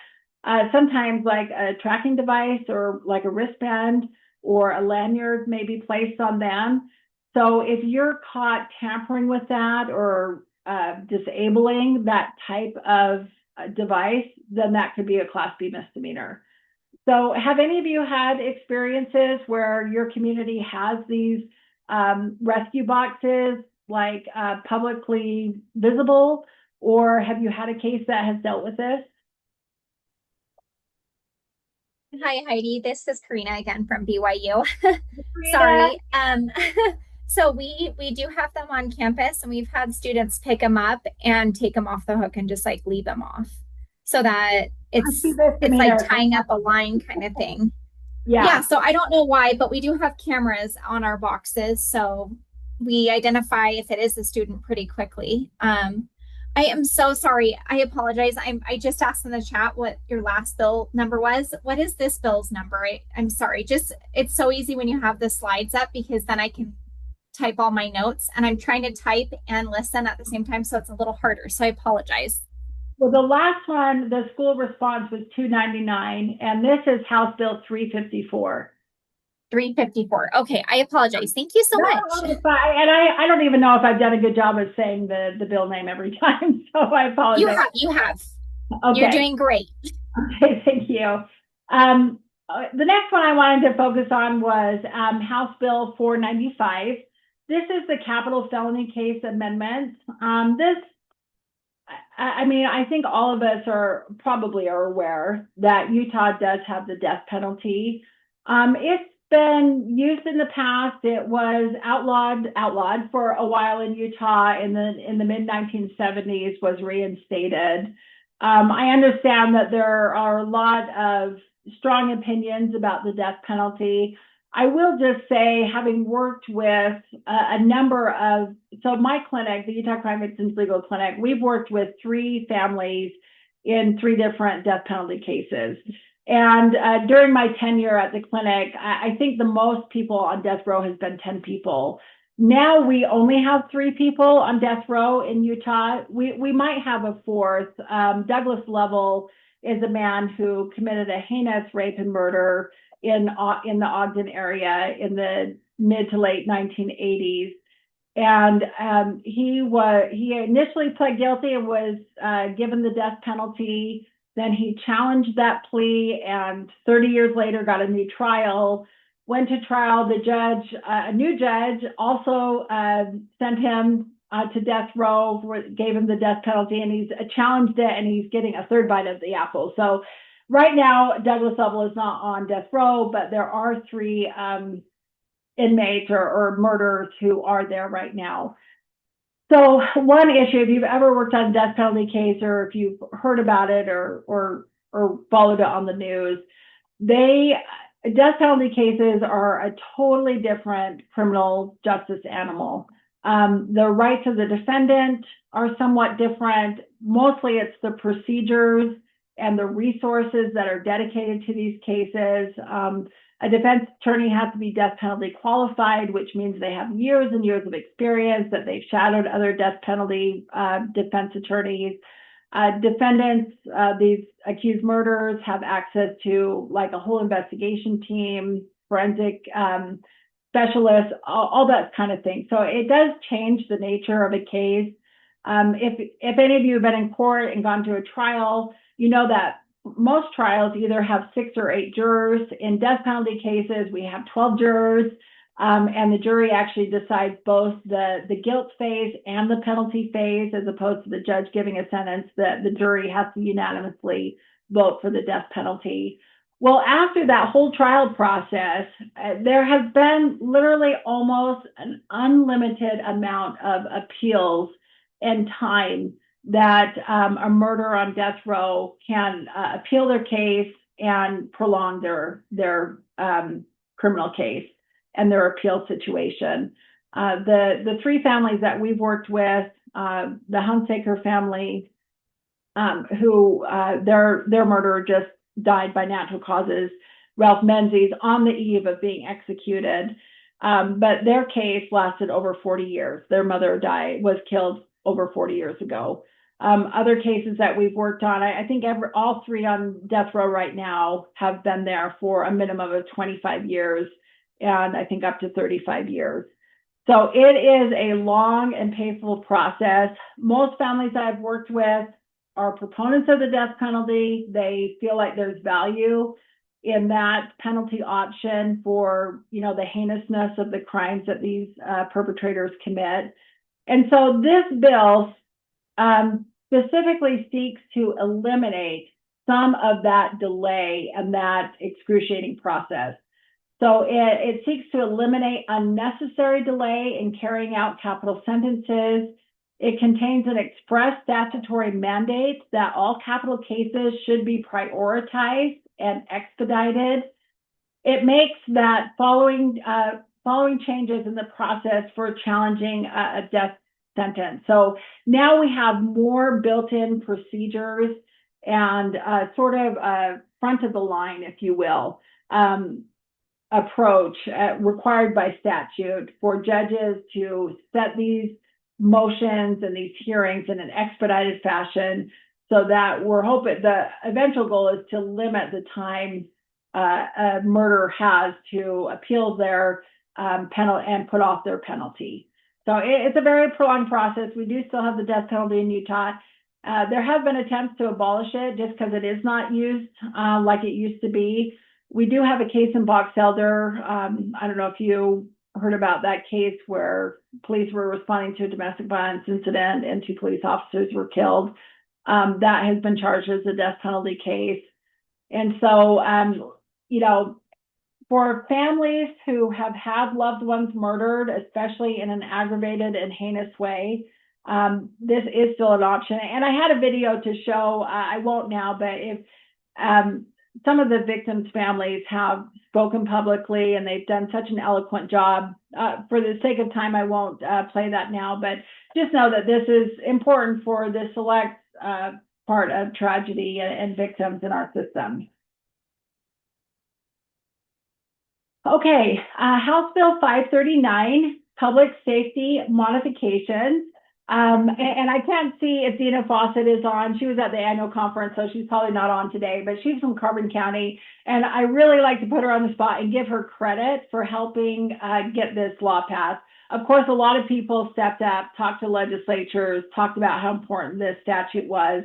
sometimes like a tracking device or like a wristband or a lanyard may be placed on them. So if you're caught tampering with that or disabling that type of device, then that could be a Class B misdemeanor. So have any of you had experiences where your community has these rescue boxes, like publicly visible, or have you had a case that has dealt with this? Hi, Heidi. This is Karina again from BYU. Sorry. So we do have them on campus, and we've had students pick them up and take them off the hook and just like leave them off, so that it's like tying up a line kind of thing. Yeah. So I don't know why, but we do have cameras on our boxes, so we identify if it is a student pretty quickly. I am so sorry. I apologize. I just asked in the chat what your last bill number was. What is this bill's number? I'm sorry. It's so easy when you have the slides up, because then I can type all my notes, and I'm trying to type and listen at the same time, so it's a little harder. So I apologize. Well, the last one, the school response was 299, and this is House Bill 354. 354. Okay, I apologize. Thank you so much. And I don't even know if I've done a good job of saying the bill name every time, so I apologize. You have. Okay. You're doing great. Okay, thank you. The next one I wanted to focus on was House Bill 495. This is the capital felony case amendment. I think all of us are aware that Utah does have the death penalty. It's been used in the past. It was outlawed for a while in Utah in the mid 1970s, was reinstated. I understand that there are a lot of strong opinions about the death penalty. I will just say, having worked with a number of, so my clinic, the Utah Crime Victims Legal Clinic, we've worked with 3 families in 3 different death penalty cases. And during my tenure at the clinic, I think the most people on death row has been 10 people. Now we only have 3 people on death row in Utah. We might have a 4th. Douglas Lovell is a man who committed a heinous rape and murder in the Ogden area in the mid to late 1980s. And he initially pled guilty and was given the death penalty. Then he challenged that plea, and 30 years later got a new trial. Went to trial. The judge, a new judge, also sent him to death row, gave him the death penalty, and he's challenged it, and he's getting a third bite of the apple. So right now, Douglas Lovell is not on death row, but there are 3 inmates or murderers who are there right now. So one issue, if you've ever worked on a death penalty case, or if you've heard about it or followed it on the news, death penalty cases are a totally different criminal justice animal. The rights of the defendant are somewhat different. Mostly it's the procedures and the resources that are dedicated to these cases. A defense attorney has to be death penalty qualified, which means they have years and years of experience, that they've shadowed other death penalty defense attorneys. Defendants, these accused murderers, have access to like a whole investigation team, forensic specialists, all that kind of thing. So it does change the nature of a case. If any of you have been in court and gone to a trial, you know that most trials either have 6 or 8 jurors. In death penalty cases, we have 12 jurors, and the jury actually decides both the guilt phase and the penalty phase, as opposed to the judge giving a sentence. That the jury has to unanimously vote for the death penalty. Well, after that whole trial process, there has been literally almost an unlimited amount of appeals and time that a murderer on death row can appeal their case and prolong their criminal case and their appeal situation. The 3 families that we've worked with, the Hunsaker family, who their murderer just died by natural causes. Ralph Menzies on the eve of being executed, but their case lasted over 40 years. Their mother was killed over 40 years ago. Other cases that we've worked on, I think all 3 on death row right now have been there for a minimum of 25 years, and I think up to 35 years. So it is a long and painful process. Most families that I've worked with are proponents of the death penalty. They feel like there's value in that penalty option for, the heinousness of the crimes that these perpetrators commit. And so this bill specifically seeks to eliminate some of that delay and that excruciating process. So it seeks to eliminate unnecessary delay in carrying out capital sentences. It contains an express statutory mandate that all capital cases should be prioritized and expedited. It makes that following changes in the process for challenging a death sentence. So now we have more built-in procedures and sort of a front of the line, if you will, approach required by statute for judges to set these motions and these hearings in an expedited fashion, so that we're hoping the eventual goal is to limit the time a murderer has to appeal their penalty and put off their penalty. So it's a very prolonged process. We do still have the death penalty in Utah. There have been attempts to abolish it just because it is not used like it used to be. We do have a case in Box Elder. I don't know if you heard about that case where police were responding to a domestic violence incident and 2 police officers were killed. That has been charged as a death penalty case. And so, for families who have had loved ones murdered, especially in an aggravated and heinous way, this is still an option. And I had a video to show, I won't now, but if some of the victims' families have spoken publicly and they've done such an eloquent job. For the sake of time, I won't play that now, but just know that this is important for the select part of tragedy and victims in our system. Okay, House Bill 539, Public Safety Modifications. And I can't see if Dina Fawcett is on. She was at the annual conference, so she's probably not on today, but she's from Carbon County. And I really like to put her on the spot and give her credit for helping get this law passed. Of course, a lot of people stepped up, talked to legislatures, talked about how important this statute was.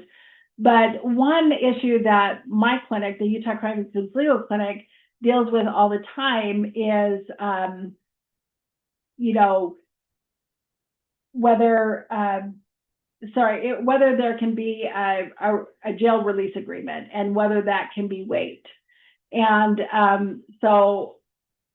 But one issue that my clinic, the Utah Crime Victims Legal Clinic, deals with all the time is, whether there can be a jail release agreement and whether that can be waived. And so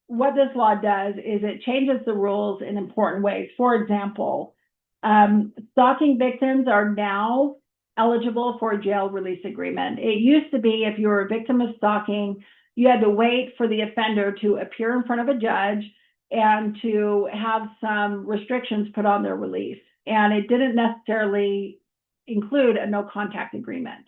what this law does is it changes the rules in important ways. For example, stalking victims are now eligible for a jail release agreement. It used to be if you were a victim of stalking, you had to wait for the offender to appear in front of a judge and to have some restrictions put on their release. And it didn't necessarily include a no contact agreement.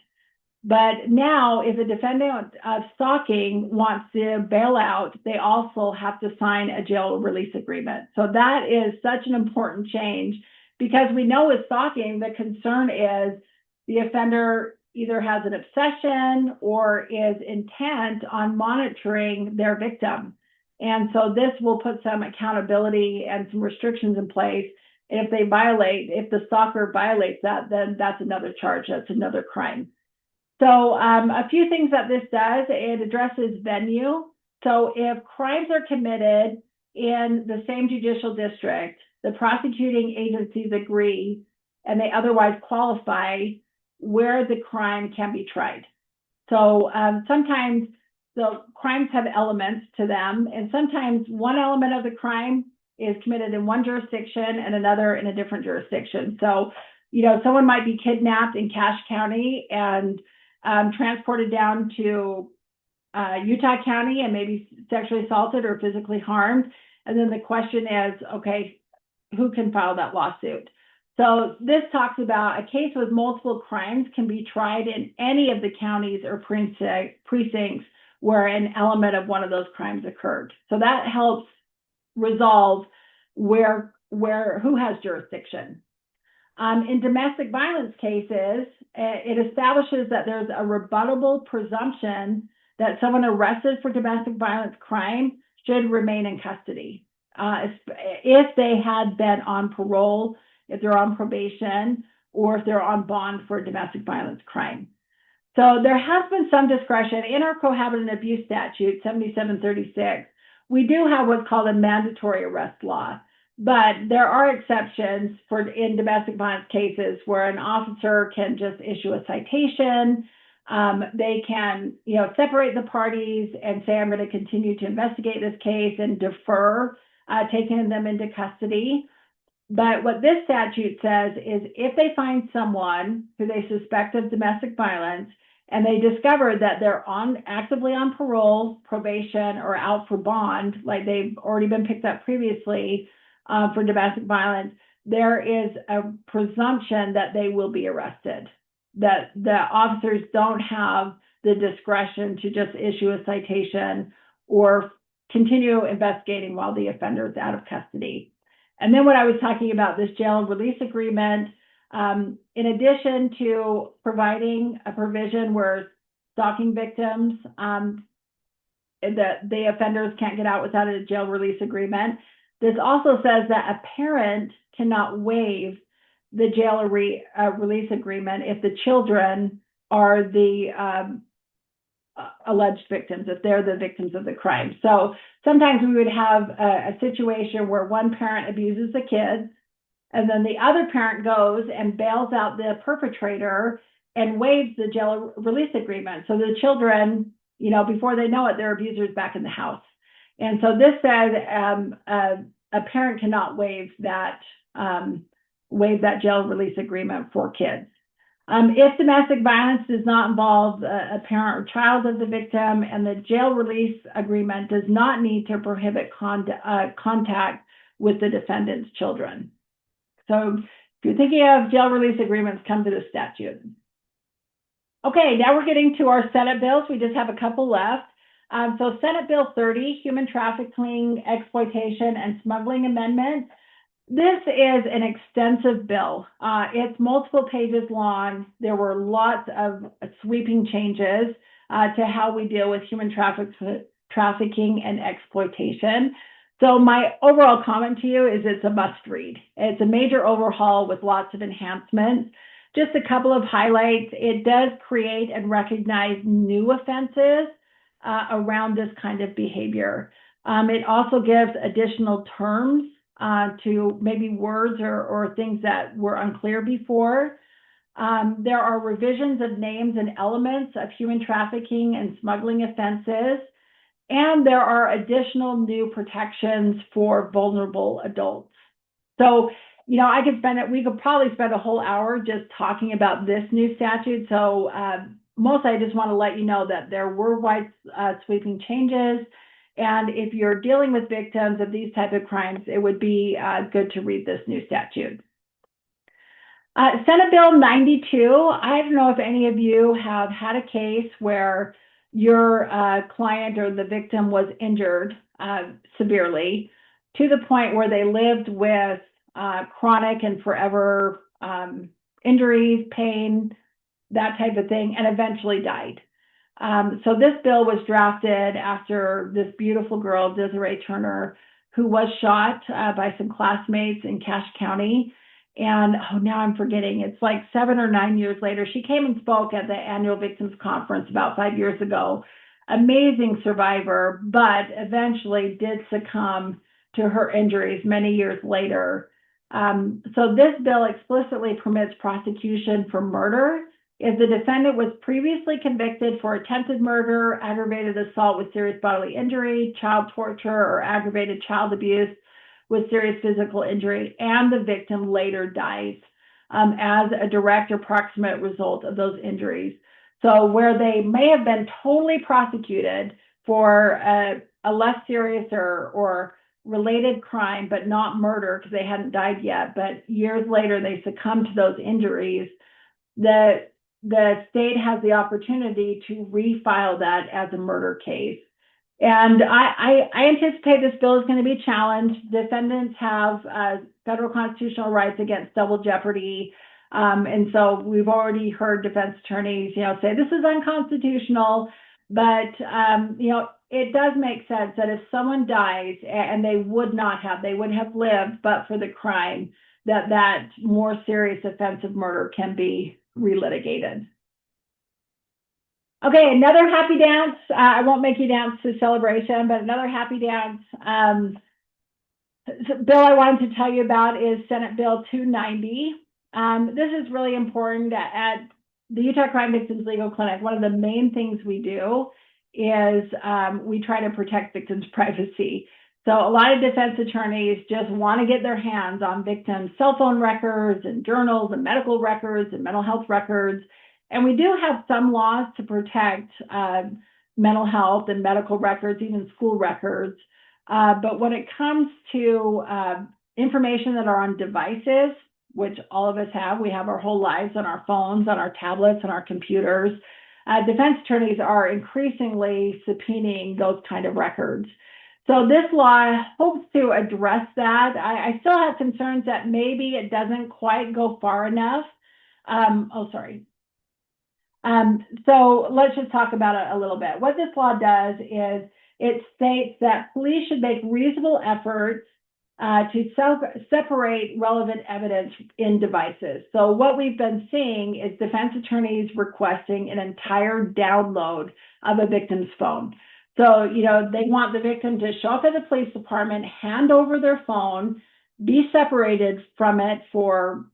But now if a defendant of stalking wants to bail out, they also have to sign a jail release agreement. So that is such an important change because we know with stalking, the concern is the offender either has an obsession or is intent on monitoring their victim. And so this will put some accountability and some restrictions in place. If the stalker violates that, then that's another charge, that's another crime. So a few things that this does, it addresses venue. So if crimes are committed in the same judicial district, the prosecuting agencies agree and they otherwise qualify where the crime can be tried. So sometimes the crimes have elements to them, and sometimes one element of the crime is committed in one jurisdiction and another in a different jurisdiction. So, someone might be kidnapped in Cache County and transported down to Utah County and maybe sexually assaulted or physically harmed. And then the question is, okay, who can file that lawsuit? So this talks about a case with multiple crimes can be tried in any of the counties or precincts where an element of one of those crimes occurred. So that helps resolve who has jurisdiction. In domestic violence cases, it establishes that there's a rebuttable presumption that someone arrested for domestic violence crime should remain in custody. If they had been on parole, if they're on probation, or if they're on bond for a domestic violence crime. So there has been some discretion in our cohabitant abuse statute, 7736. We do have what's called a mandatory arrest law, but there are exceptions in domestic violence cases where an officer can just issue a citation. They can, separate the parties and say, I'm going to continue to investigate this case and defer taking them into custody. But what this statute says is if they find someone who they suspect of domestic violence and they discover that they're actively on parole, probation, or out for bond, like they've already been picked up previously for domestic violence, there is a presumption that they will be arrested, that the officers don't have the discretion to just issue a citation or continue investigating while the offender is out of custody. And then what I was talking about, this jail release agreement, in addition to providing a provision where stalking victims, that the offenders can't get out without a jail release agreement, this also says that a parent cannot waive the jail release agreement if the children are the alleged victims, if they're the victims of the crime. So sometimes we would have a situation where one parent abuses the kids, and then the other parent goes and bails out the perpetrator and waives the jail release agreement. So the children, before they know it, their abuser's back in the house. And so this says a parent cannot waive that jail release agreement for kids. If domestic violence does not involve a parent or child of the victim, and the jail release agreement does not need to prohibit contact with the defendant's children. So if you're thinking of jail release agreements, come to the statute. Okay, now we're getting to our Senate bills. We just have a couple left. So Senate Bill 30, Human Trafficking, Exploitation, and Smuggling Amendment. This is an extensive bill. It's multiple pages long. There were lots of sweeping changes to how we deal with human trafficking and exploitation. So my overall comment to you is it's a must read. It's a major overhaul with lots of enhancements. Just a couple of highlights. It does create and recognize new offenses around this kind of behavior. It also gives additional terms to maybe words or things that were unclear before. There are revisions of names and elements of human trafficking and smuggling offenses. And there are additional new protections for vulnerable adults. So, we could probably spend a whole hour just talking about this new statute. So mostly I just want to let you know that there were wide sweeping changes. And if you're dealing with victims of these type of crimes, it would be good to read this new statute. Senate Bill 92, I don't know if any of you have had a case where your client or the victim was injured severely to the point where they lived with chronic and forever injuries, pain, that type of thing, and eventually died. So this bill was drafted after this beautiful girl, Desiree Turner, who was shot by some classmates in Cache County. And now I'm forgetting, it's like 7 or 9 years later, she came and spoke at the annual victims conference about 5 years ago. Amazing survivor, but eventually did succumb to her injuries many years later. So this bill explicitly permits prosecution for murder if the defendant was previously convicted for attempted murder, aggravated assault with serious bodily injury, child torture, or aggravated child abuse with serious physical injury, and the victim later dies as a direct or proximate result of those injuries. So where they may have been totally prosecuted for a less serious or related crime, but not murder because they hadn't died yet, but years later they succumbed to those injuries, the state has the opportunity to refile that as a murder case. And I anticipate this bill is going to be challenged. Defendants have federal constitutional rights against double jeopardy. And so we've already heard defense attorneys, say this is unconstitutional. But, it does make sense that if someone dies and they would have lived, but for the crime, that more serious offensive murder can be relitigated. Okay, another happy dance. I won't make you dance to celebration, but another happy dance. Bill I wanted to tell you about is Senate Bill 290. This is really important. At the Utah Crime Victims Legal Clinic, one of the main things we do is we try to protect victims' privacy. So a lot of defense attorneys just want to get their hands on victims' cell phone records and journals and medical records and mental health records. And we do have some laws to protect mental health and medical records, even school records. But when it comes to information that are on devices, which all of us have, we have our whole lives on our phones, on our tablets, on our computers. Defense attorneys are increasingly subpoenaing those kind of records. So this law hopes to address that. I still have concerns that maybe it doesn't quite go far enough. So let's just talk about it a little bit. What this law does is it states that police should make reasonable efforts to separate relevant evidence in devices. So what we've been seeing is defense attorneys requesting an entire download of a victim's phone. So, they want the victim to show up at the police department, hand over their phone, be separated from it for,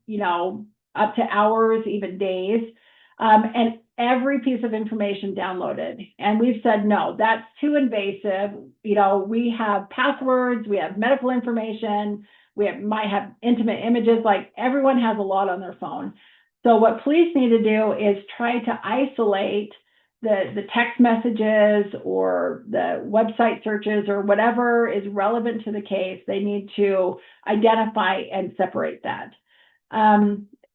up to hours, even days, and every piece of information downloaded. And we've said, no, that's too invasive. We have passwords, we have medical information, might have intimate images, like everyone has a lot on their phone. So what police need to do is try to isolate the text messages or the website searches or whatever is relevant to the case. They need to identify and separate that.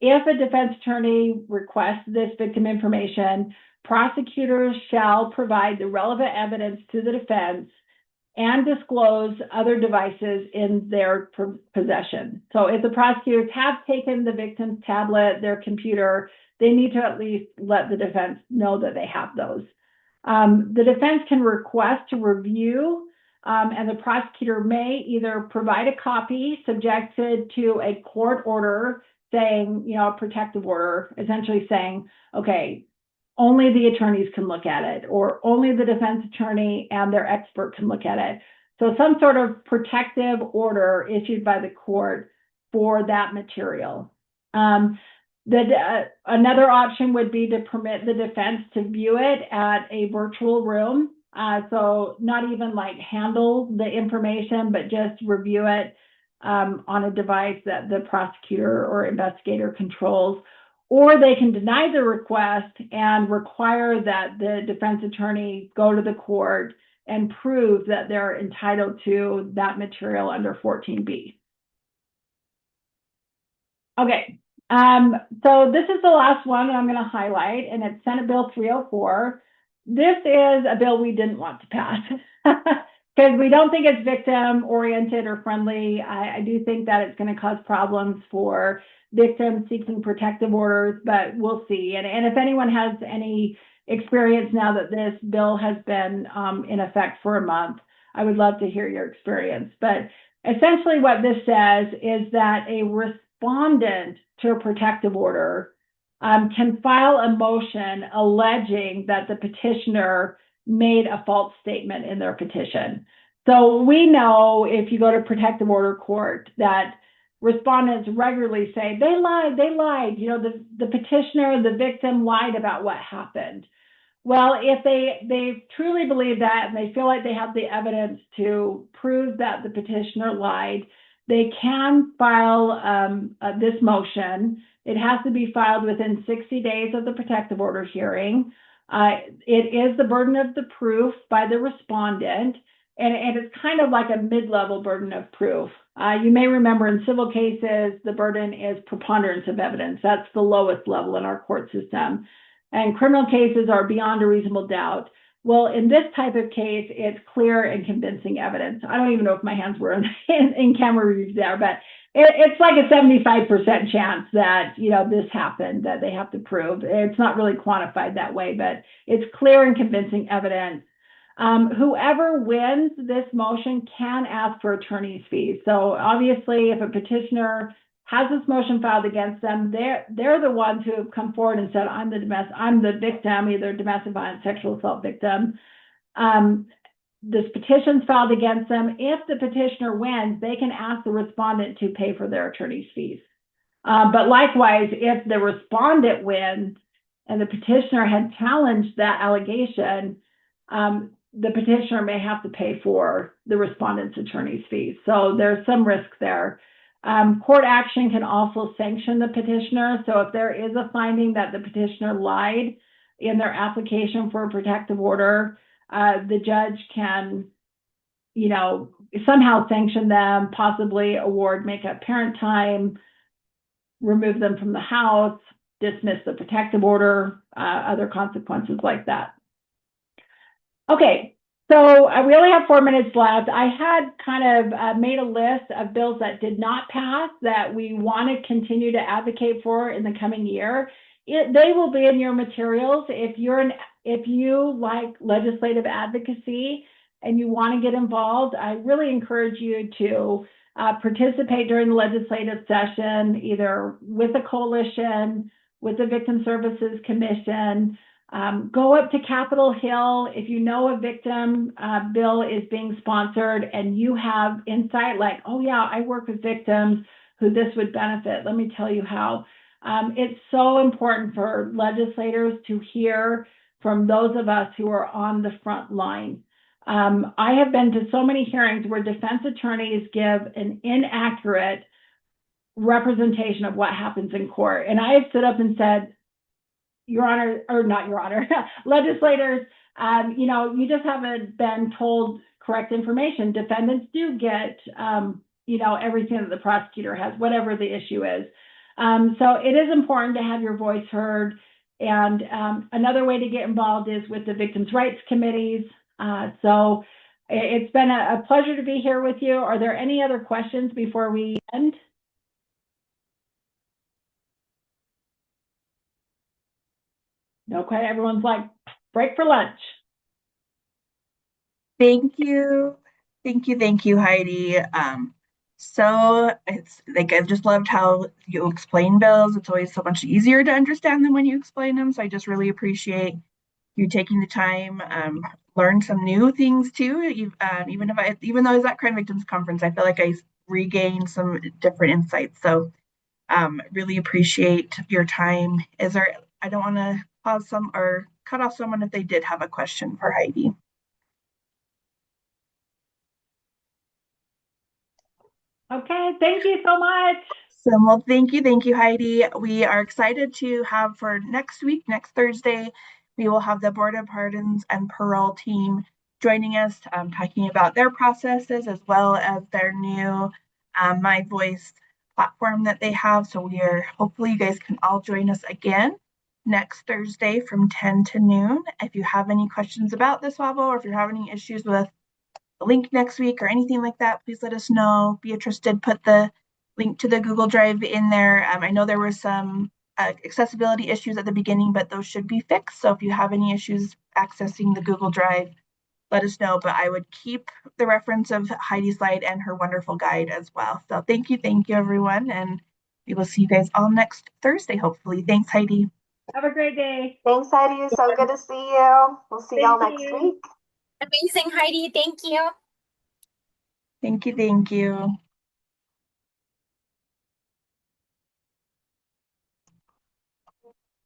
If a defense attorney requests this victim information, prosecutors shall provide the relevant evidence to the defense and disclose other devices in their possession. So if the prosecutors have taken the victim's tablet, their computer, they need to at least let the defense know that they have those. The defense can request to review, and the prosecutor may either provide a copy subjected to a court order saying, a protective order, essentially saying, okay, only the attorneys can look at it, or only the defense attorney and their expert can look at it. So some sort of protective order issued by the court for that material. Another option would be to permit the defense to view it at a virtual room. So not even like handle the information, but just review it on a device that the prosecutor or investigator controls. Or they can deny the request and require that the defense attorney go to the court and prove that they're entitled to that material under 14B. Okay, so this is the last one that I'm going to highlight, and it's Senate Bill 304. This is a bill we didn't want to pass because we don't think it's victim-oriented or friendly. I do think that it's going to cause problems for victims seeking protective orders, but we'll see. And if anyone has any experience now that this bill has been in effect for a month, I would love to hear your experience. But essentially what this says is that a respondent to a protective order can file a motion alleging that the petitioner made a false statement in their petition. So we know if you go to protective order court that respondents regularly say, they lied. The petitioner, the victim lied about what happened. Well, if they truly believe that and they feel like they have the evidence to prove that the petitioner lied, they can file this motion. It has to be filed within 60 days of the protective order hearing. It is the burden of the proof by the respondent, and it's kind of like a mid-level burden of proof. You may remember in civil cases, the burden is preponderance of evidence. That's the lowest level in our court system. And criminal cases are beyond a reasonable doubt. Well, in this type of case, it's clear and convincing evidence. I don't even know if my hands were in camera reviews there, but it's like a 75% chance that, this happened, that they have to prove. It's not really quantified that way, but it's clear and convincing evidence. Whoever wins this motion can ask for attorney's fees. So obviously, if a petitioner has this motion filed against them, they're the ones who have come forward and said, I'm the victim, either domestic violence, sexual assault victim. This petition's filed against them. If the petitioner wins, they can ask the respondent to pay for their attorney's fees. But likewise, if the respondent wins and the petitioner had challenged that allegation, the petitioner may have to pay for the respondent's attorney's fees. So there's some risk there. Court action can also sanction the petitioner. So if there is a finding that the petitioner lied in their application for a protective order, the judge can, somehow sanction them, possibly award make-up parent time, remove them from the house, dismiss the protective order, other consequences like that. Okay, so we only have 4 minutes left. I had kind of made a list of bills that did not pass that we want to continue to advocate for in the coming year. They will be in your materials. If you like legislative advocacy and you want to get involved, I really encourage you to participate during the legislative session, either with a coalition, with the Victim Services Commission. Go up to Capitol Hill. If you know a victim bill is being sponsored and you have insight like, oh yeah, I work with victims who this would benefit, let me tell you how. It's so important for legislators to hear from those of us who are on the front line. I have been to so many hearings where defense attorneys give an inaccurate representation of what happens in court. And I have stood up and said, Your Honor, or not Your Honor, legislators, you just haven't been told correct information. Defendants do get, everything that the prosecutor has, whatever the issue is. So it is important to have your voice heard. And another way to get involved is with the victims' rights committees. So It's been a pleasure to be here with you. Are there any other questions before we end? Okay, everyone's like, break for lunch. Thank you. Thank you, Heidi. So it's like I've just loved how you explain bills. It's always so much easier to understand them when you explain them. So I just really appreciate you taking the time, learn some new things too. Even though I was at Crime Victims Conference, I feel like I regained some different insights. So really appreciate your time. I don't want to pause some or cut off someone if they did have a question for Heidi. Okay, thank you so much. So, well, thank you, Heidi. We are excited to have for next week, next Thursday, we will have the Board of Pardons and Parole team joining us, talking about their processes as well as their new My Voice platform that they have. So hopefully you guys can all join us again next Thursday from 10 to noon. If you have any questions about this, Swavo, or if you have any issues with the link next week or anything like that, please let us know. Be interested, put the link to the Google Drive in there. I know there were some accessibility issues at the beginning, but those should be fixed. So if you have any issues accessing the Google Drive, let us know. But I would keep the reference of Heidi's slide and her wonderful guide as well. So thank you, everyone. And we will see you guys all next Thursday, hopefully. Thanks, Heidi. Have a great day. Thanks, Heidi. So good to see you. We'll see y'all next week. Amazing, Heidi. Thank you. Thank you.